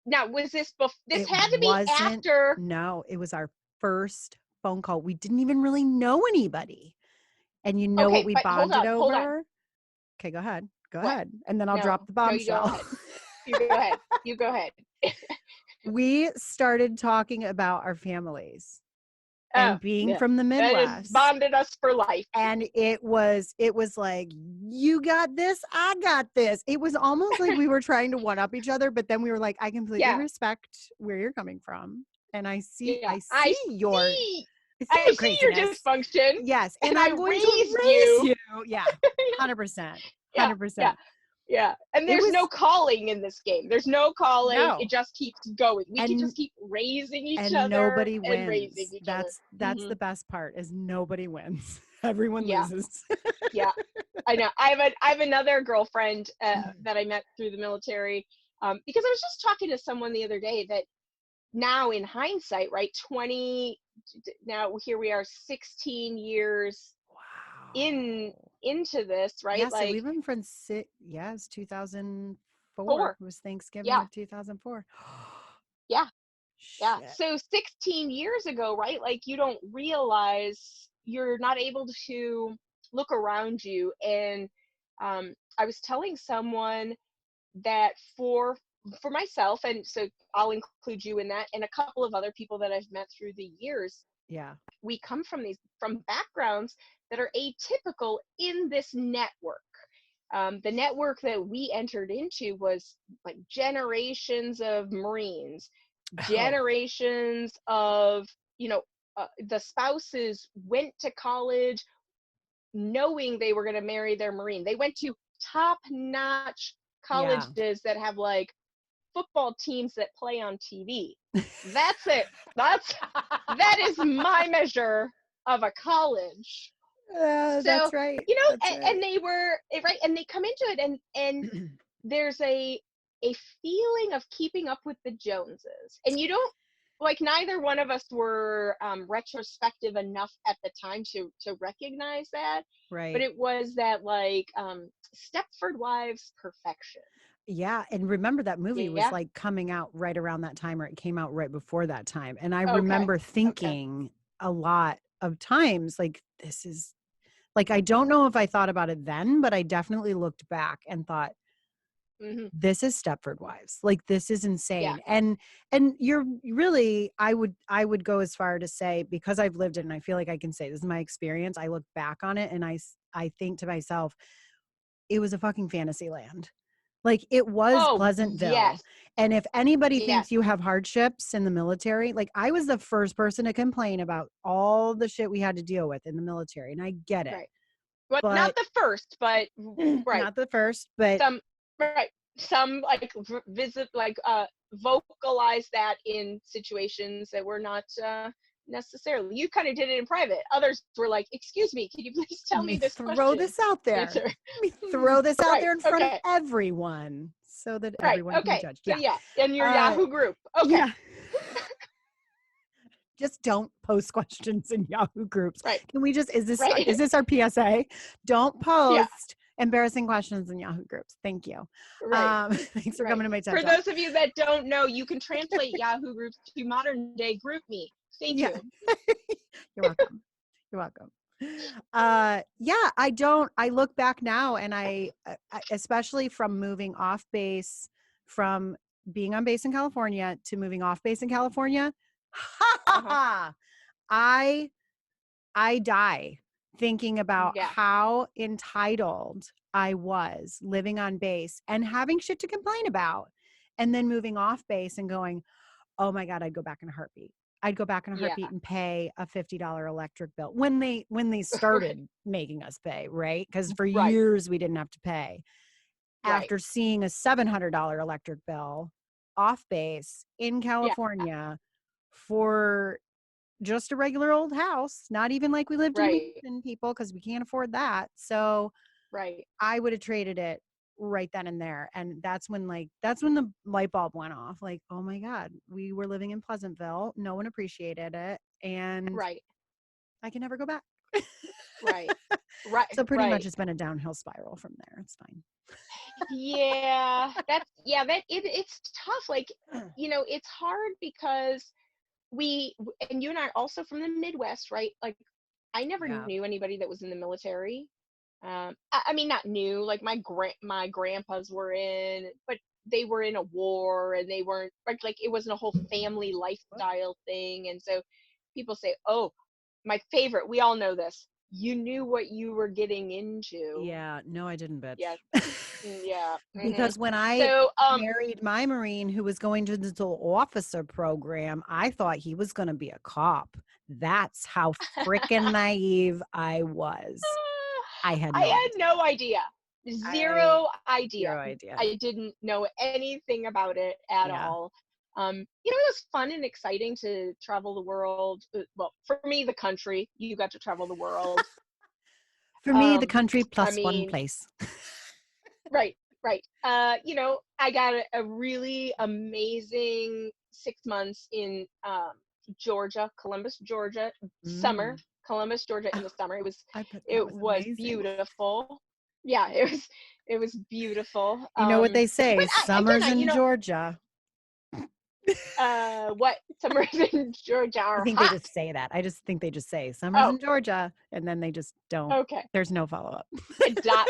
Speaker 3: Now, was this before? This had to be after.
Speaker 2: No, it was our first phone call. We didn't even really know anybody. And you know what we bonded over? Hold on. Okay, go ahead. Go ahead. And then I'll drop the bombshell.
Speaker 3: You go ahead.
Speaker 2: We started talking about our families and being from the Midwest.
Speaker 3: That bonded us for life.
Speaker 2: And it was like, you got this, I got this. It was almost like we were trying to one up each other, but then we were like, I completely respect where you're coming from. And I see your
Speaker 3: dysfunction.
Speaker 2: Yes. And I'm going to raise you. Yeah. 100%. 100%.
Speaker 3: Yeah. And there's no calling in this game. There's no calling. No. It just keeps going. We can just keep raising each other.
Speaker 2: And nobody wins.
Speaker 3: And raising each other.
Speaker 2: That's the best part is nobody wins. Everyone loses.
Speaker 3: Yeah. I know. I have another girlfriend that I met through the military because I was just talking to someone the other day that now in hindsight, right, now here we are 16 years into this, right?
Speaker 2: Yeah, so we've been friends it's 2004. It was Thanksgiving of 2004.
Speaker 3: Yeah. So 16 years ago, right? Like you don't realize you're not able to look around you. And I was telling someone that for myself, and so I'll include you in that, and a couple of other people that I've met through the years.
Speaker 2: Yeah.
Speaker 3: We come from backgrounds that are atypical in this network. The network that we entered into was like generations of Marines, generations of, the spouses went to college knowing they were going to marry their Marine. They went to top-notch colleges that have like football teams that play on TV. That's it. That is my measure of a college. So,
Speaker 2: that's right.
Speaker 3: you know,
Speaker 2: That's right.
Speaker 3: and they were right, and they come into it, and there's a feeling of keeping up with the Joneses, and you don't like, neither one of us were retrospective enough at the time to recognize that,
Speaker 2: Right.
Speaker 3: but it was that like Stepford Wives perfection.
Speaker 2: Yeah, and remember that movie was like coming out right around that time, or it came out right before that time. And I remember thinking a lot of times, like, this is like, I don't know if I thought about it then, but I definitely looked back and thought, this is Stepford Wives. Like, this is insane. And you're really, I would go as far to say, because I've lived it and I feel like I can say this is my experience, I look back on it and I think to myself, it was a fucking fantasy land. Like, it was Pleasantville.
Speaker 3: Yes.
Speaker 2: And if anybody thinks you have hardships in the military, like, I was the first person to complain about all the shit we had to deal with in the military. And I get it.
Speaker 3: Right. But not the first, but
Speaker 2: not the first, but
Speaker 3: some like vocalize that in situations that were not necessarily. You kind of did it in private. Others were like, "Excuse me, can you please tell me this question?"
Speaker 2: Throw this out there.
Speaker 3: Answer.
Speaker 2: Let me throw this out there in front of everyone, so that everyone can be judged.
Speaker 3: So in your Yahoo group. Yeah.
Speaker 2: Just don't post questions in Yahoo groups.
Speaker 3: Right.
Speaker 2: Can we just, is this our PSA? Don't post embarrassing questions in Yahoo groups. Thank you. Thanks for coming to my TED
Speaker 3: For
Speaker 2: Talk.
Speaker 3: those of you that don't know, you can translate Yahoo groups to modern day group me. Thank you.
Speaker 2: You're welcome. You're welcome. I look back now, and I especially from moving off base, from being on base in California to moving off base in California, I die thinking about how entitled I was living on base and having shit to complain about, and then moving off base and going, oh my God, I'd go back in a heartbeat. I'd go back in a heartbeat and pay a $50 electric bill when they started making us pay, right? Because for years we didn't have to pay. After seeing a $700 electric bill off base in California for just a regular old house, not even like we lived in Houston, people, because we can't afford that. So I would have traded it right then and there. And that's when the light bulb went off. Like, oh my God, we were living in Pleasantville. No one appreciated it. And I can never go back. So pretty much it's been a downhill spiral from there. It's fine.
Speaker 3: It's tough. Like, you know, it's hard because and you and I are also from the Midwest, right? Like, I never knew anybody that was in the military. I mean, not new, like my grandpas were in, but they were in a war, and they weren't like it wasn't a whole family lifestyle thing. And so people say, oh, my favorite, we all know this, you knew what you were getting into.
Speaker 2: Yeah, no, I didn't, bitch.
Speaker 3: Because
Speaker 2: when I married my Marine who was going to the officer program, I thought he was going to be a cop. That's how freaking naive I was. I had
Speaker 3: no idea. Zero idea.
Speaker 2: Zero idea.
Speaker 3: I didn't know anything about it at all. You know, it was fun and exciting to travel the world. Well, for me, the country. You got to travel the world.
Speaker 2: For me, the country plus one place.
Speaker 3: Right. You know, I got a really amazing 6 months in Georgia, Columbus, Georgia, summer. Columbus, Georgia in the summer. It was beautiful. Yeah, it was beautiful.
Speaker 2: You know what they say, summers in Georgia.
Speaker 3: What summers in Georgia are
Speaker 2: I think
Speaker 3: hot.
Speaker 2: They just say that. I just think they just say summers in Georgia, and then they just don't.
Speaker 3: Okay.
Speaker 2: There's no follow up.
Speaker 3: Dot.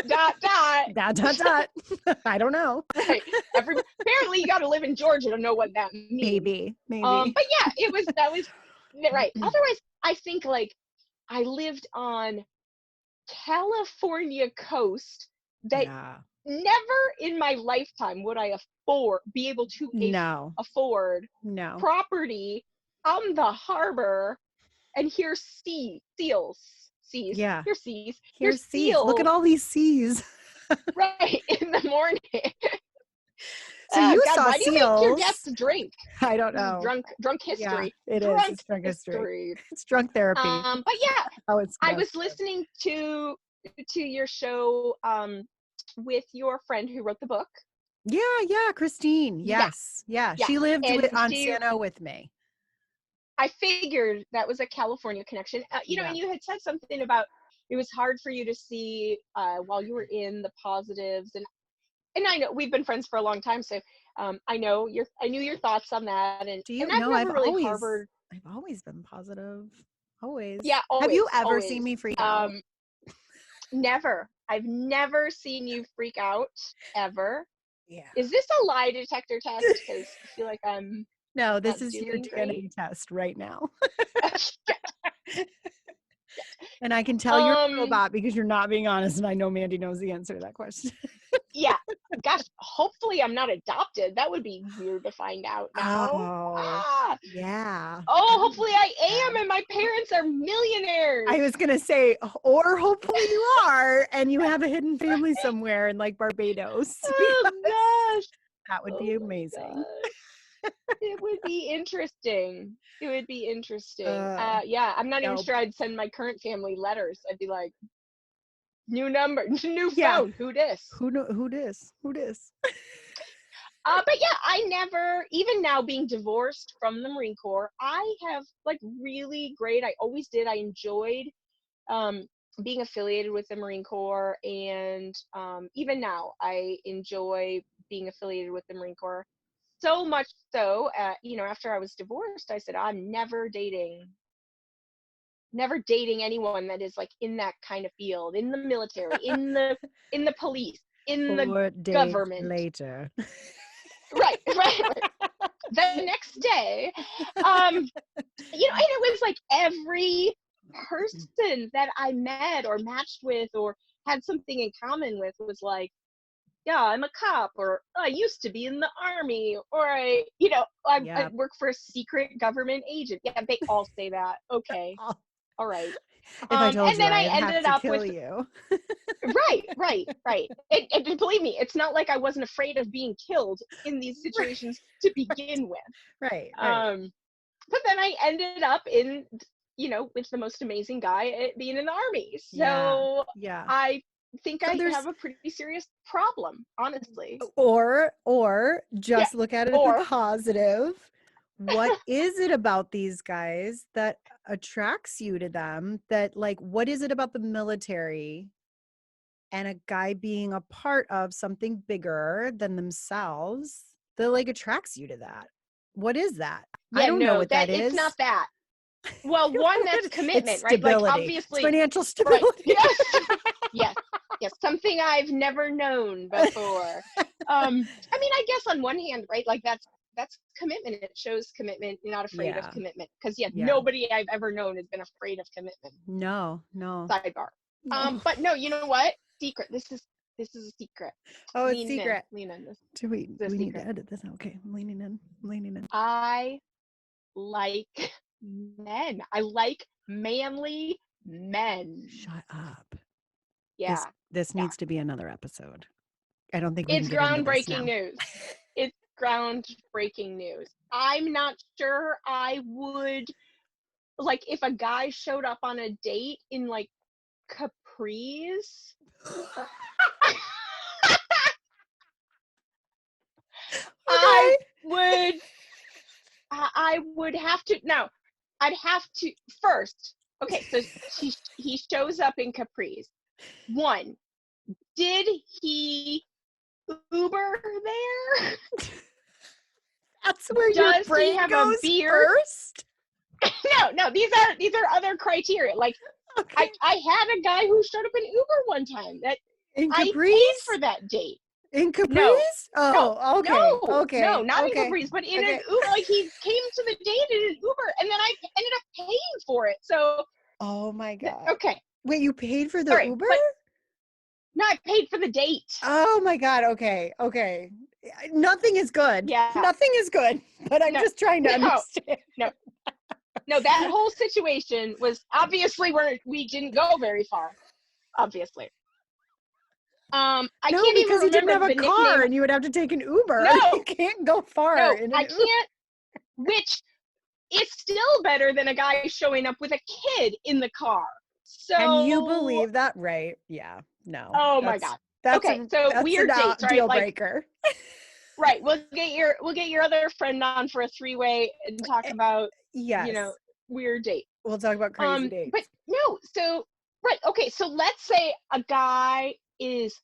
Speaker 2: I don't know.
Speaker 3: Right. Apparently, you got to live in Georgia to know what that means.
Speaker 2: Maybe.
Speaker 3: But yeah, that was right. Otherwise, I think like I lived on California coast that never in my lifetime would I be able to afford property on the harbor, and here's seals.
Speaker 2: Yeah.
Speaker 3: Here's seas.
Speaker 2: Here's seals. Look at all these seas.
Speaker 3: Right, in the morning.
Speaker 2: So you
Speaker 3: God,
Speaker 2: saw
Speaker 3: why do you make your
Speaker 2: seals.
Speaker 3: guests drink?
Speaker 2: I don't know.
Speaker 3: Drunk history.
Speaker 2: Yeah, it
Speaker 3: drunk
Speaker 2: is. It's drunk history.
Speaker 3: history.
Speaker 2: It's drunk therapy.
Speaker 3: But yeah,
Speaker 2: Oh, it's
Speaker 3: I was listening to your show with your friend who wrote the book.
Speaker 2: Yeah, Christine. Yes. Yeah. She lived on Siena with me.
Speaker 3: I figured that was a California connection. You know, and you had said something about it was hard for you to see while you were in the positives, and I know we've been friends for a long time, so I knew your thoughts on that. And
Speaker 2: do you
Speaker 3: I've
Speaker 2: know
Speaker 3: never really harbored.
Speaker 2: I've always been positive. Always.
Speaker 3: Yeah, always.
Speaker 2: Have you ever
Speaker 3: always.
Speaker 2: seen me freak out?
Speaker 3: Never. I've never seen you freak out ever.
Speaker 2: Yeah.
Speaker 3: Is this a lie detector test? Because I feel like I'm.
Speaker 2: No, this is your DNA
Speaker 3: great.
Speaker 2: test right now. And I can tell you're a robot because you're not being honest, and I know Mandy knows the answer to that question.
Speaker 3: Yeah. Gosh, hopefully I'm not adopted. That would be weird to find out now.
Speaker 2: Oh, yeah.
Speaker 3: Oh, hopefully I am, and my parents are millionaires.
Speaker 2: I was going to say, or hopefully you are, and you have a hidden family somewhere in like Barbados.
Speaker 3: Oh, gosh.
Speaker 2: That would be amazing.
Speaker 3: It would be interesting. It would be interesting. Yeah, I'm not even sure I'd send my current family letters. I'd be like, new number, new phone. Who dis?
Speaker 2: Who dis?
Speaker 3: But yeah, I never, even now being divorced from the Marine Corps, I have like really great, I always did. I enjoyed being affiliated with the Marine Corps. And even now, I enjoy being affiliated with the Marine Corps. So much so, you know, after I was divorced, I said, I'm never dating anyone that is like in that kind of field, in the military, in the police, in the government.
Speaker 2: Later.
Speaker 3: Right. The next day, you know, and it was like every person that I met or matched with or had something in common with was like, yeah, I'm a cop, or I used to be in the army, or I work for a secret government agent. Yeah, they all say that. Okay. All right.
Speaker 2: If I told
Speaker 3: and
Speaker 2: you,
Speaker 3: then I
Speaker 2: I'd
Speaker 3: ended
Speaker 2: have to
Speaker 3: up
Speaker 2: kill
Speaker 3: with
Speaker 2: you.
Speaker 3: right. And believe me, it's not like I wasn't afraid of being killed in these situations to begin with.
Speaker 2: Right.
Speaker 3: But then I ended up in, you know, with the most amazing guy being in the army. So
Speaker 2: yeah.
Speaker 3: I think I have a pretty serious problem, honestly.
Speaker 2: Or just look at it as a positive. What is it about these guys that attracts you to them? That like, what is it about the military and a guy being a part of something bigger than themselves that like attracts you to that? What is that?
Speaker 3: Yeah,
Speaker 2: I don't know what that is.
Speaker 3: It's not that. Well, one, that's commitment,
Speaker 2: it's
Speaker 3: right?
Speaker 2: Like
Speaker 3: obviously,
Speaker 2: it's financial stability.
Speaker 3: Right. Yes, something I've never known before. I mean, I guess on one hand, right, like that's commitment. It shows commitment. You're not afraid of commitment, because nobody I've ever known has been afraid of commitment.
Speaker 2: No.
Speaker 3: Sidebar. No. But no, you know what? Secret. This is a secret.
Speaker 2: Oh, it's secret.
Speaker 3: Lean in this.
Speaker 2: We need to edit this. Okay, I'm leaning in.
Speaker 3: I like men. I like manly men.
Speaker 2: Shut up.
Speaker 3: Yeah.
Speaker 2: This needs to be another episode. I don't think
Speaker 3: it's groundbreaking news. It's groundbreaking news. I'm not sure I would, like, if a guy showed up on a date in like Capris. I would have to. No, I'd have to first. Okay, so he shows up in Capris. One, did he Uber there?
Speaker 2: That's where your brain goes a beard first.
Speaker 3: No, these are other criteria. Like, okay. I had a guy who showed up in Uber one time that
Speaker 2: in Capris?
Speaker 3: I paid for that date.
Speaker 2: In Capris?
Speaker 3: No,
Speaker 2: okay.
Speaker 3: No, not in Capris, but in an Uber. Like, he came to the date in an Uber, and then I ended up paying for it. So.
Speaker 2: Oh my God.
Speaker 3: Okay.
Speaker 2: Wait, you paid for the Uber?
Speaker 3: No, I paid for the date.
Speaker 2: Oh my God. Okay. Nothing is good.
Speaker 3: Yeah.
Speaker 2: Nothing is good. But I'm just trying to understand.
Speaker 3: No, that whole situation was obviously where we didn't go very far. Obviously. I
Speaker 2: No,
Speaker 3: can't even
Speaker 2: because he didn't have
Speaker 3: remember
Speaker 2: a
Speaker 3: the
Speaker 2: car
Speaker 3: nickname.
Speaker 2: and you would have to take an Uber.
Speaker 3: No.
Speaker 2: You can't go far.
Speaker 3: No,
Speaker 2: in an
Speaker 3: I
Speaker 2: Uber.
Speaker 3: can't. Which is still better than a guy showing up with a kid in the car. So.
Speaker 2: And you believe that, right? Yeah. No.
Speaker 3: Oh my God.
Speaker 2: That's
Speaker 3: Okay, so
Speaker 2: that's
Speaker 3: weird dates, right?
Speaker 2: deal
Speaker 3: Like,
Speaker 2: breaker.
Speaker 3: right. We'll get your other friend on for a 3-way and talk about,
Speaker 2: Yes.
Speaker 3: weird dates.
Speaker 2: We'll talk about crazy dates.
Speaker 3: But no, so right, okay, so let's say a guy is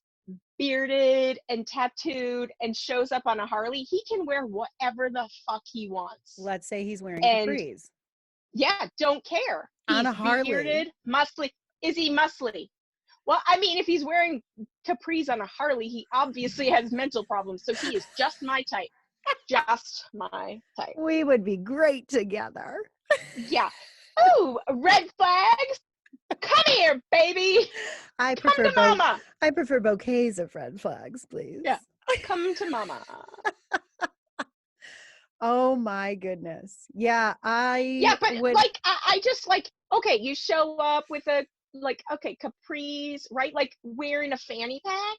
Speaker 3: bearded and tattooed and shows up on a Harley. He can wear whatever the fuck he wants.
Speaker 2: Let's say he's wearing
Speaker 3: And
Speaker 2: capris.
Speaker 3: yeah, don't care.
Speaker 2: On
Speaker 3: He's
Speaker 2: a Harley.
Speaker 3: bearded, muscly. Is he muscly? Well, I mean, if he's wearing capris on a Harley, he obviously has mental problems. So he is just my type. Just my type.
Speaker 2: We would be great together.
Speaker 3: Yeah. Oh, red flags. Come here, baby.
Speaker 2: I
Speaker 3: Come to mama.
Speaker 2: I prefer bouquets of red flags, please.
Speaker 3: Yeah. Come to mama.
Speaker 2: Oh my goodness. Yeah,
Speaker 3: but like I just like, okay, you show up with a capris, right? Like wearing a fanny pack.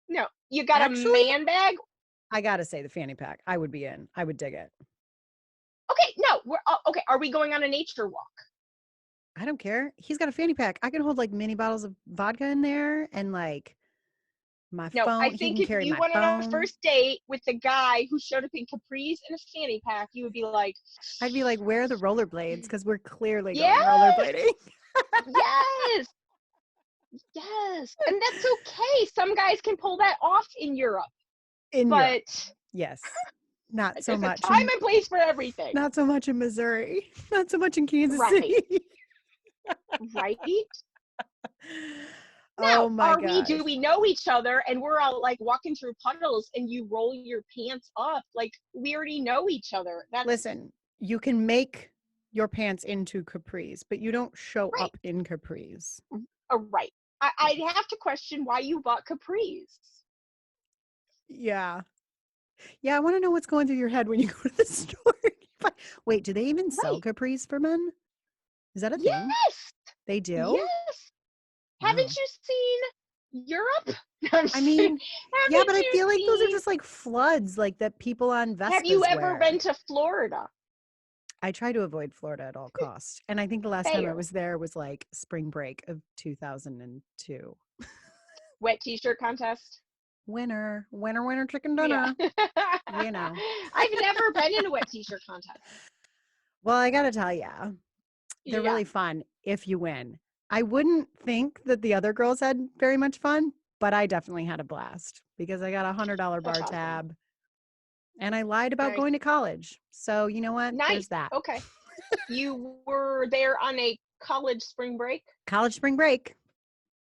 Speaker 3: No, you got
Speaker 2: Actually,
Speaker 3: a man bag.
Speaker 2: I gotta say the fanny pack. I would be in. I would dig it.
Speaker 3: Okay, no, we're okay. Are we going on a nature walk?
Speaker 2: I don't care. He's got a fanny pack. I can hold like mini bottles of vodka in there and like my phone.
Speaker 3: I think if you went on a first date with the guy who showed up in capris and a fanny pack, you would be like,
Speaker 2: I'd be like, where are the rollerblades? Because we're clearly going rollerblading.
Speaker 3: Yes. Yes. And that's okay. Some guys can pull that off in Europe.
Speaker 2: Yes. Not so
Speaker 3: there's
Speaker 2: much.
Speaker 3: A time and place for everything.
Speaker 2: Not so much in Missouri. Not so much in Kansas
Speaker 3: City. Right? Now,
Speaker 2: oh my God.
Speaker 3: Do we know each other and we're all like walking through puddles and you roll your pants up? Like we already know each other.
Speaker 2: Listen, you can make your pants into capris, but you don't show
Speaker 3: right.
Speaker 2: up in capris.
Speaker 3: Right. I'd have to question why you bought capris.
Speaker 2: Yeah. Yeah, I want to know what's going through your head when you go to the store. Wait, do they even sell capris for men? Is that a thing?
Speaker 3: Yes.
Speaker 2: They do?
Speaker 3: Yes. Wow. Haven't you seen Europe?
Speaker 2: I mean, yeah, but I feel like those are just like floods, like that people on Vespas
Speaker 3: Have you ever
Speaker 2: wear.
Speaker 3: been to Florida?
Speaker 2: I try to avoid Florida at all costs. And I think the last time I was there was like spring break of 2002.
Speaker 3: Wet t-shirt contest?
Speaker 2: Winner, chicken dinner.
Speaker 3: Yeah.
Speaker 2: You know.
Speaker 3: I've never been in a wet t-shirt contest.
Speaker 2: Well, I got to tell you, they're really fun if you win. I wouldn't think that the other girls had very much fun, but I definitely had a blast because I got a $100 bar tab and I lied about going to college. So you know what?
Speaker 3: Nice.
Speaker 2: There's that.
Speaker 3: Okay. You were there on a college spring break?
Speaker 2: College spring break.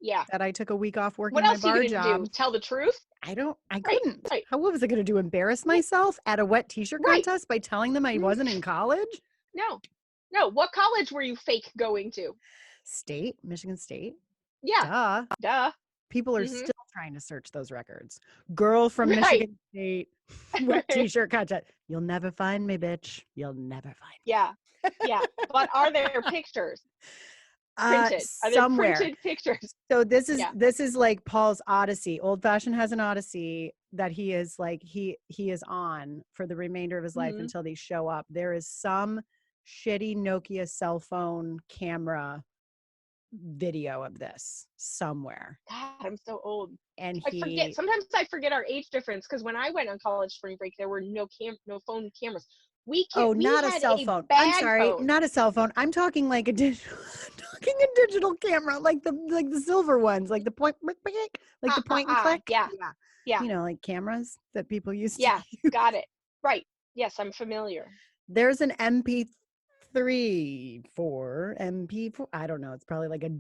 Speaker 3: Yeah.
Speaker 2: That I took a week off working
Speaker 3: my bar job. What else you gonna do? Tell the truth?
Speaker 2: I couldn't. Right. How was I going to do? Embarrass myself at a wet t-shirt contest by telling them I wasn't in college?
Speaker 3: No. What college were you fake going to?
Speaker 2: Michigan State.
Speaker 3: Yeah. Duh.
Speaker 2: People are still trying to search those records. Girl from Michigan State, wet t-shirt contest. You'll never find me, bitch. You'll never find me.
Speaker 3: Yeah. But are there pictures? Printed. Are there
Speaker 2: somewhere.
Speaker 3: Printed pictures?
Speaker 2: So this is like Paul's Odyssey. Old Fashioned has an Odyssey that he is like he is on for the remainder of his life until they show up. There is some shitty Nokia cell phone camera video of this somewhere.
Speaker 3: God, I'm so old.
Speaker 2: And
Speaker 3: sometimes I forget our age difference because when I went on college spring break, there were no phone cameras.
Speaker 2: Not a cell phone. I'm sorry, not a cell phone. I'm talking like a digital camera, like the silver ones, like the point and click.
Speaker 3: Yeah.
Speaker 2: You know, like cameras that people used to
Speaker 3: use. Got it. Right. Yes, I'm familiar.
Speaker 2: There's an MP4. I don't know. It's probably like a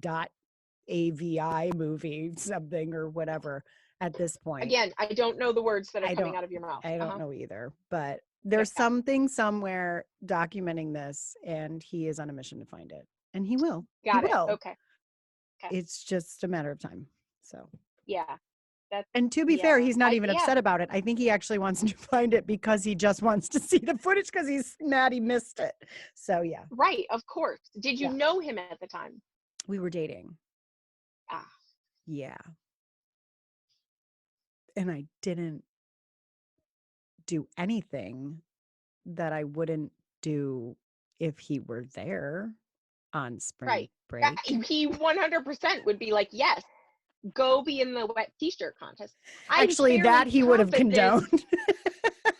Speaker 2: .avi movie, something or whatever at this point.
Speaker 3: Again, I don't know the words that are coming out of your mouth.
Speaker 2: I don't know either, but there's something somewhere documenting this and he is on a mission to find it and he will.
Speaker 3: Got it. Okay.
Speaker 2: It's just a matter of time. So
Speaker 3: yeah.
Speaker 2: And to be fair, he's not even upset about it. I think he actually wants to find it because he just wants to see the footage because he's mad he missed it. So yeah.
Speaker 3: Right. Of course. Did you know him at the time?
Speaker 2: We were dating.
Speaker 3: Ah.
Speaker 2: Yeah. and I didn't do anything that I wouldn't do if he were there on spring
Speaker 3: Right. Yeah,
Speaker 2: break.
Speaker 3: he 100% would be like, yes, go be in the wet t-shirt contest. I'm
Speaker 2: Actually,
Speaker 3: fairly
Speaker 2: that he would have
Speaker 3: confident.
Speaker 2: condoned.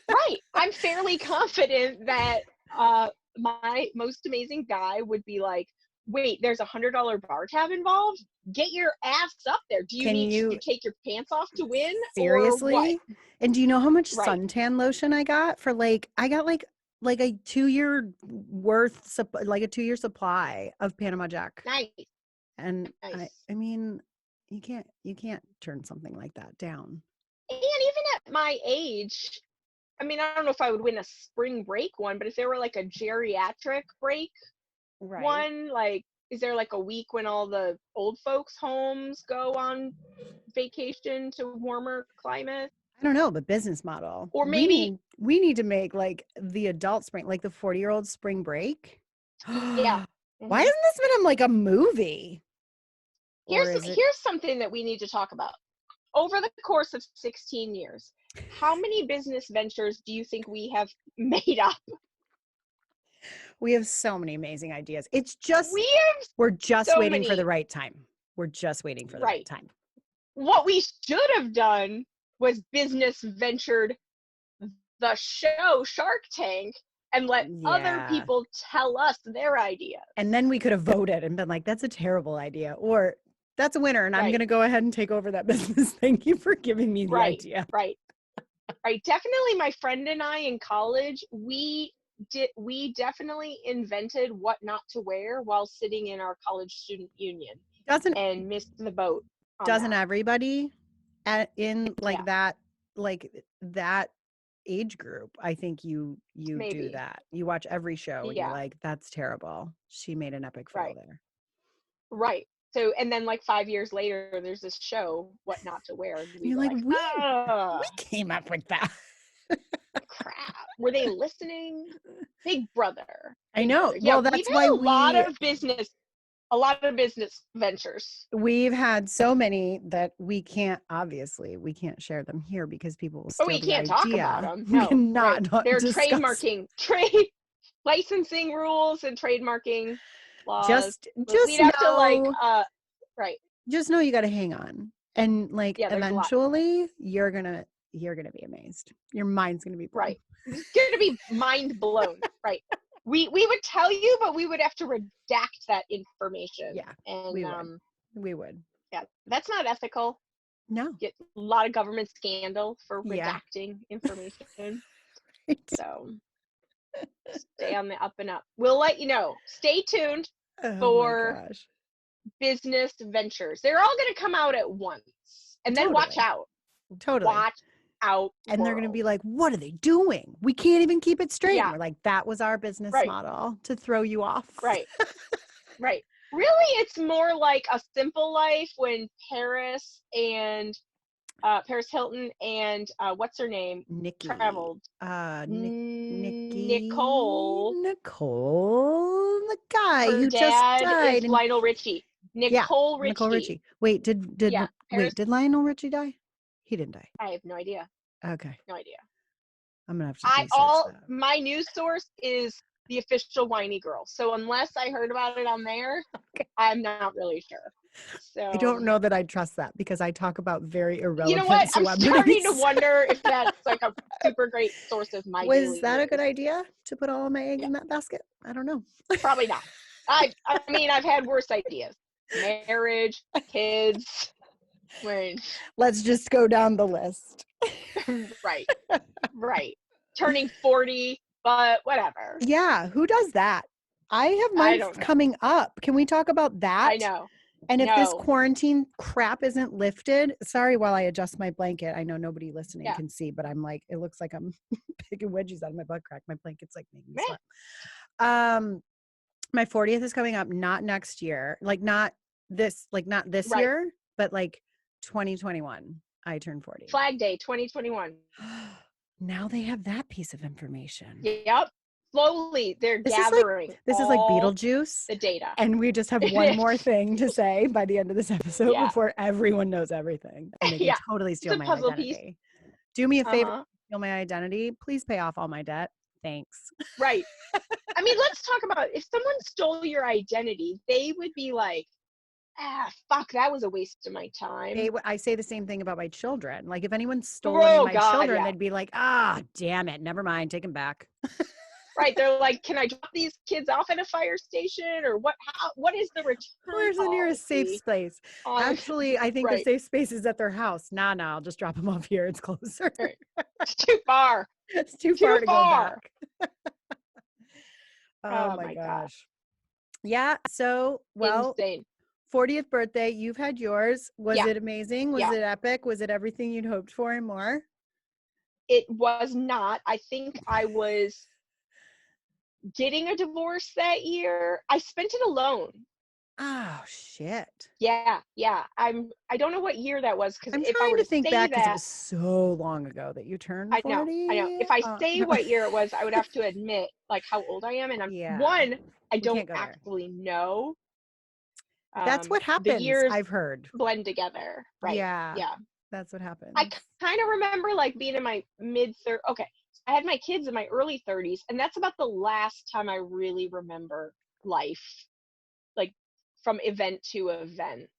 Speaker 3: Right. I'm fairly confident that my most amazing guy would be like, wait, there's $100 bar tab involved? Get your ass up there. Do you
Speaker 2: Can
Speaker 3: need
Speaker 2: you
Speaker 3: to take your pants off to win or what?
Speaker 2: seriously? And do you know how much
Speaker 3: Right.
Speaker 2: suntan lotion I got for I got like a 2-year worth, like a 2-year supply of Panama Jack.
Speaker 3: Nice.
Speaker 2: And
Speaker 3: Nice.
Speaker 2: I mean, you can't turn something like that down.
Speaker 3: And even at my age, I mean, I don't know if I would win a spring break one, but if there were like a geriatric break one, like, is there like a week when all the old folks' homes go on vacation to warmer climates?
Speaker 2: I don't know, but business model.
Speaker 3: Or maybe,
Speaker 2: we need to make like the adult spring, like the 40-year-old spring break.
Speaker 3: yeah.
Speaker 2: Why hasn't this been like a movie?
Speaker 3: Here's something that we need to talk about. Over the course of 16 years, how many business ventures do you think we have made up?
Speaker 2: We have so many amazing ideas. It's just
Speaker 3: we're
Speaker 2: just
Speaker 3: so
Speaker 2: waiting for
Speaker 3: many.
Speaker 2: the right time. We're just waiting for the right time.
Speaker 3: What we should have done was business ventured the show Shark Tank and let other people tell us their ideas.
Speaker 2: And then we could have voted and been like, that's a terrible idea. Or that's a winner. And I'm going to go ahead and take over that business. Thank you for giving me the idea.
Speaker 3: Right. Definitely my friend and I in college, we definitely invented what not to wear while sitting in our college student union. And missed the boat.
Speaker 2: Doesn't everybody in that age group? I think you do that. You watch every show and you're like, that's terrible. She made an epic fail there.
Speaker 3: Right. So, and then like 5 years later, there's this show, What Not to Wear. And
Speaker 2: you're like, we came up with that.
Speaker 3: Crap. Were they listening? Big Brother.
Speaker 2: I know.
Speaker 3: Brother. Yeah,
Speaker 2: well, that's why
Speaker 3: a lot of business ventures.
Speaker 2: We've had so many that we can't share them here because people will steal
Speaker 3: we can't talk about them.
Speaker 2: No, we cannot
Speaker 3: They're
Speaker 2: discuss.
Speaker 3: trademarking, licensing rules and trademarking laws.
Speaker 2: Just
Speaker 3: we'd have to right.
Speaker 2: Just know you got to hang on, and eventually you're gonna be amazed. Your mind's gonna be blown.
Speaker 3: Right. It's gonna be mind blown. Right. We would tell you, but we would have to redact that information.
Speaker 2: Yeah,
Speaker 3: and
Speaker 2: we would.
Speaker 3: Yeah, that's not ethical.
Speaker 2: No.
Speaker 3: Get a lot of government scandal for redacting information.
Speaker 2: Right.
Speaker 3: So stay on the up and up. We'll let you know. Stay tuned for business ventures. They're all going to come out at once, and then watch out.
Speaker 2: Totally.
Speaker 3: Watch out.
Speaker 2: And they're going to be like, what are they doing? We can't even keep it straight.
Speaker 3: Yeah.
Speaker 2: And we're like, that was our business model to throw you off.
Speaker 3: Right. Right. Really, it's more like A Simple Life when Paris Hilton and what's her name?
Speaker 2: Nikki.
Speaker 3: Traveled.
Speaker 2: Nicole, the guy
Speaker 3: her
Speaker 2: who
Speaker 3: dad
Speaker 2: just died.
Speaker 3: Is Lionel Richie. Nicole Richie.
Speaker 2: Wait, did Lionel Richie die? He didn't die.
Speaker 3: I have no idea.
Speaker 2: Okay.
Speaker 3: No idea.
Speaker 2: I'm gonna have to research that.
Speaker 3: My news source is the official Winey Girl. So unless I heard about it on there, I'm not really sure. So
Speaker 2: I don't know that I trust that because I talk about very irrelevant
Speaker 3: You know what?
Speaker 2: celebrities.
Speaker 3: I'm starting to wonder if that's like a super great source of my
Speaker 2: Was that a good idea to put all my eggs in that basket? I don't know.
Speaker 3: Probably not. I mean, I've had worse ideas. Marriage, kids.
Speaker 2: Let's just go down the list.
Speaker 3: Right. Turning 40, but whatever.
Speaker 2: Yeah, who does that? I have mine coming up. Can we talk about that?
Speaker 3: I know.
Speaker 2: And if this quarantine crap isn't lifted, sorry while I adjust my blanket. I know nobody listening can see, but I'm like, it looks like I'm picking wedgies out of my butt crack. My blanket's like making me sweat. My 40th is coming up, not next year. Not this year, but 2021. I turned 40.
Speaker 3: Flag Day 2021.
Speaker 2: Now they have that piece of information.
Speaker 3: Yep. slowly they're
Speaker 2: This
Speaker 3: gathering
Speaker 2: is like
Speaker 3: all
Speaker 2: Beetlejuice.
Speaker 3: the data.
Speaker 2: And we just have one more thing to say by the end of this episode
Speaker 3: Yeah.
Speaker 2: before everyone knows everything. And they can
Speaker 3: Yeah.
Speaker 2: totally
Speaker 3: It's
Speaker 2: steal
Speaker 3: a
Speaker 2: my
Speaker 3: puzzle
Speaker 2: identity.
Speaker 3: piece.
Speaker 2: Do me a favor,
Speaker 3: Uh-huh.
Speaker 2: steal my identity. Please pay off all my debt. Thanks.
Speaker 3: Right. I mean, let's talk about if someone stole your identity, they would be like, fuck, that was a waste of my time.
Speaker 2: I say the same thing about my children. Like if anyone stole
Speaker 3: Oh,
Speaker 2: my
Speaker 3: God,
Speaker 2: children,
Speaker 3: yeah.
Speaker 2: they'd be like, damn it. Never mind. Take them back.
Speaker 3: Right. They're like, can I drop these kids off at a fire station or what? What is the return
Speaker 2: Where's the nearest safe
Speaker 3: policy
Speaker 2: space? Actually, I think the
Speaker 3: right.
Speaker 2: safe space is at their house. Nah, I'll just drop them off here. It's closer.
Speaker 3: Right. It's too far.
Speaker 2: It's too far to go back.
Speaker 3: Oh my gosh.
Speaker 2: Yeah. So, well,
Speaker 3: insane.
Speaker 2: 40th birthday, you've had yours. Was
Speaker 3: Yeah.
Speaker 2: it amazing? Was
Speaker 3: Yeah.
Speaker 2: it epic? Was it everything you'd hoped for and more?
Speaker 3: It was not. I think I was getting a divorce that year. I spent it alone.
Speaker 2: Oh shit.
Speaker 3: Yeah. I don't know what year that was because
Speaker 2: I'm
Speaker 3: if I
Speaker 2: trying
Speaker 3: were
Speaker 2: to
Speaker 3: to
Speaker 2: think
Speaker 3: say
Speaker 2: back because it
Speaker 3: that,
Speaker 2: was so long ago that you turned 40.
Speaker 3: I know. If I say
Speaker 2: no.
Speaker 3: what year it was, I would have to admit like how old I am, and
Speaker 2: Yeah.
Speaker 3: I
Speaker 2: We
Speaker 3: don't
Speaker 2: can't go there.
Speaker 3: actually know.
Speaker 2: That's what
Speaker 3: The
Speaker 2: happens,
Speaker 3: years
Speaker 2: I've heard.
Speaker 3: blend together, right?
Speaker 2: Yeah.
Speaker 3: Yeah.
Speaker 2: That's what happens.
Speaker 3: I kind of remember like being in my mid-30s. Okay, I had my kids in my early 30s, and that's about the last time I really remember life, like from event to event.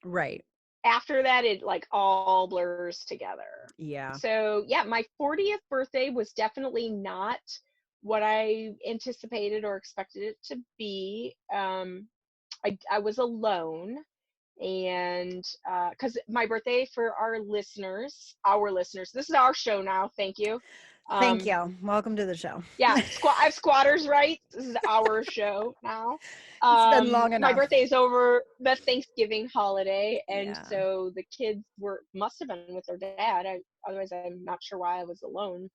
Speaker 2: Right.
Speaker 3: After that, it like all blurs together.
Speaker 2: Yeah.
Speaker 3: So yeah, my 40th birthday was definitely not what I anticipated or expected it to be. I was alone, and because my birthday, for our listeners, this is our show now. Thank you.
Speaker 2: Thank you. Welcome to the show.
Speaker 3: Yeah, I have squatters' rights. This is our show now.
Speaker 2: It's been long enough.
Speaker 3: My birthday is over the Thanksgiving holiday, and
Speaker 2: Yeah.
Speaker 3: so the kids must have been with their dad. Otherwise, I'm not sure why I was alone.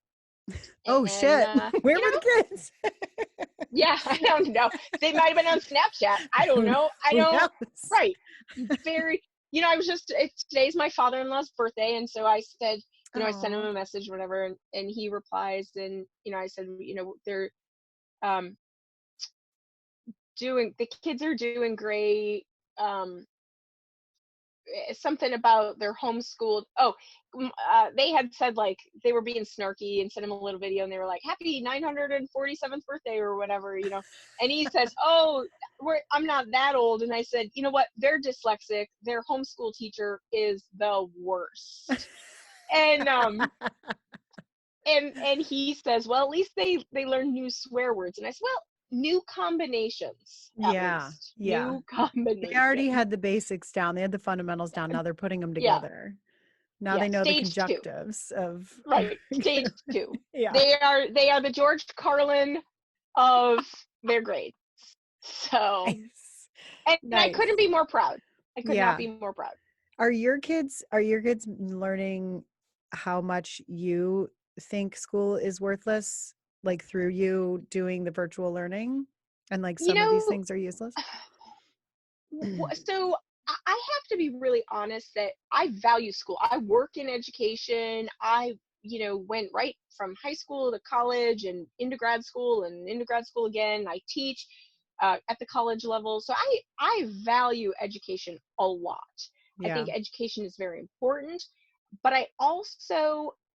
Speaker 2: Oh, shit. Where were the kids?
Speaker 3: Yeah, I don't know. They might have been on Snapchat. I don't know. Right. Very, I was today's my father-in-law's birthday. And so I said, I sent him a message, whatever. And he replies. And, I said, they're the kids are doing great. Something about their homeschooled. They had said like they were being snarky and sent him a little video, and they were like, "Happy 947th birthday" or whatever, And he says, "Oh, I'm not that old." And I said, "You know what? They're dyslexic. Their homeschool teacher is the worst." And and he says, "Well, at least they learn new swear words." And I said, "Well, new combinations.
Speaker 2: Yeah.
Speaker 3: New combinations.
Speaker 2: They already had the basics down. They had the fundamentals down. Now they're putting them together. Now they know the conjunctives of
Speaker 3: right. Stage 2.
Speaker 2: Yeah.
Speaker 3: They are the George Carlin of their grades. So
Speaker 2: nice.
Speaker 3: And
Speaker 2: nice.
Speaker 3: I couldn't be more proud. I could not be more proud.
Speaker 2: Are your kids learning how much you think school is worthless, like through you doing the virtual learning, and like some of these things are useless?
Speaker 3: So I have to be really honest that I value school. I work in education. I went right from high school to college and into grad school again. I teach at the college level. So I value education a lot. I think education is very important, but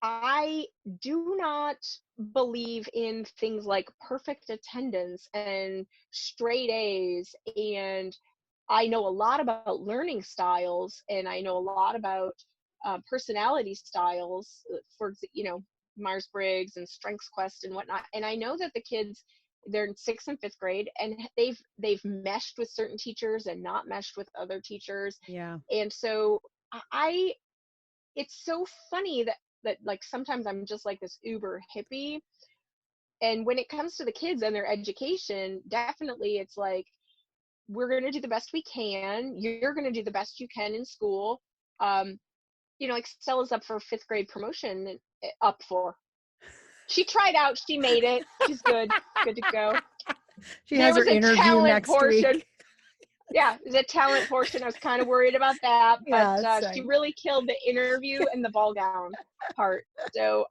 Speaker 3: I do not believe in things like perfect attendance and straight A's. And I know a lot about learning styles, and I know a lot about personality styles, for Myers-Briggs and Strengths Quest and whatnot. And I know that the kids, they're in 6th and 5th grade, and they've meshed with certain teachers and not meshed with other teachers.
Speaker 2: Yeah.
Speaker 3: And so it's so funny that like sometimes I'm just like this uber hippie. And when it comes to the kids and their education, definitely it's like, we're going to do the best we can. You're going to do the best you can in school. Like Stella's up for 5th grade promotion, she tried out, she made it. She's good to go.
Speaker 2: She has her interview next week.
Speaker 3: Yeah, the talent portion. I was kind of worried about that, but she really killed the interview and the ball gown part. So,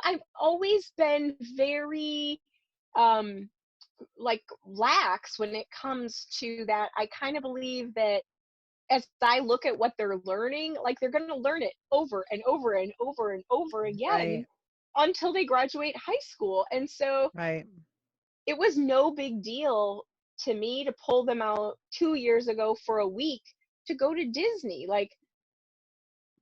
Speaker 3: I've always been very like lax when it comes to that. I kind of believe that as I look at what they're learning, like they're going to learn it over and over and over and over again
Speaker 2: Right.
Speaker 3: until they graduate high school. And so
Speaker 2: Right.
Speaker 3: it was no big deal to me to pull them out 2 years ago for a week to go to Disney. Like,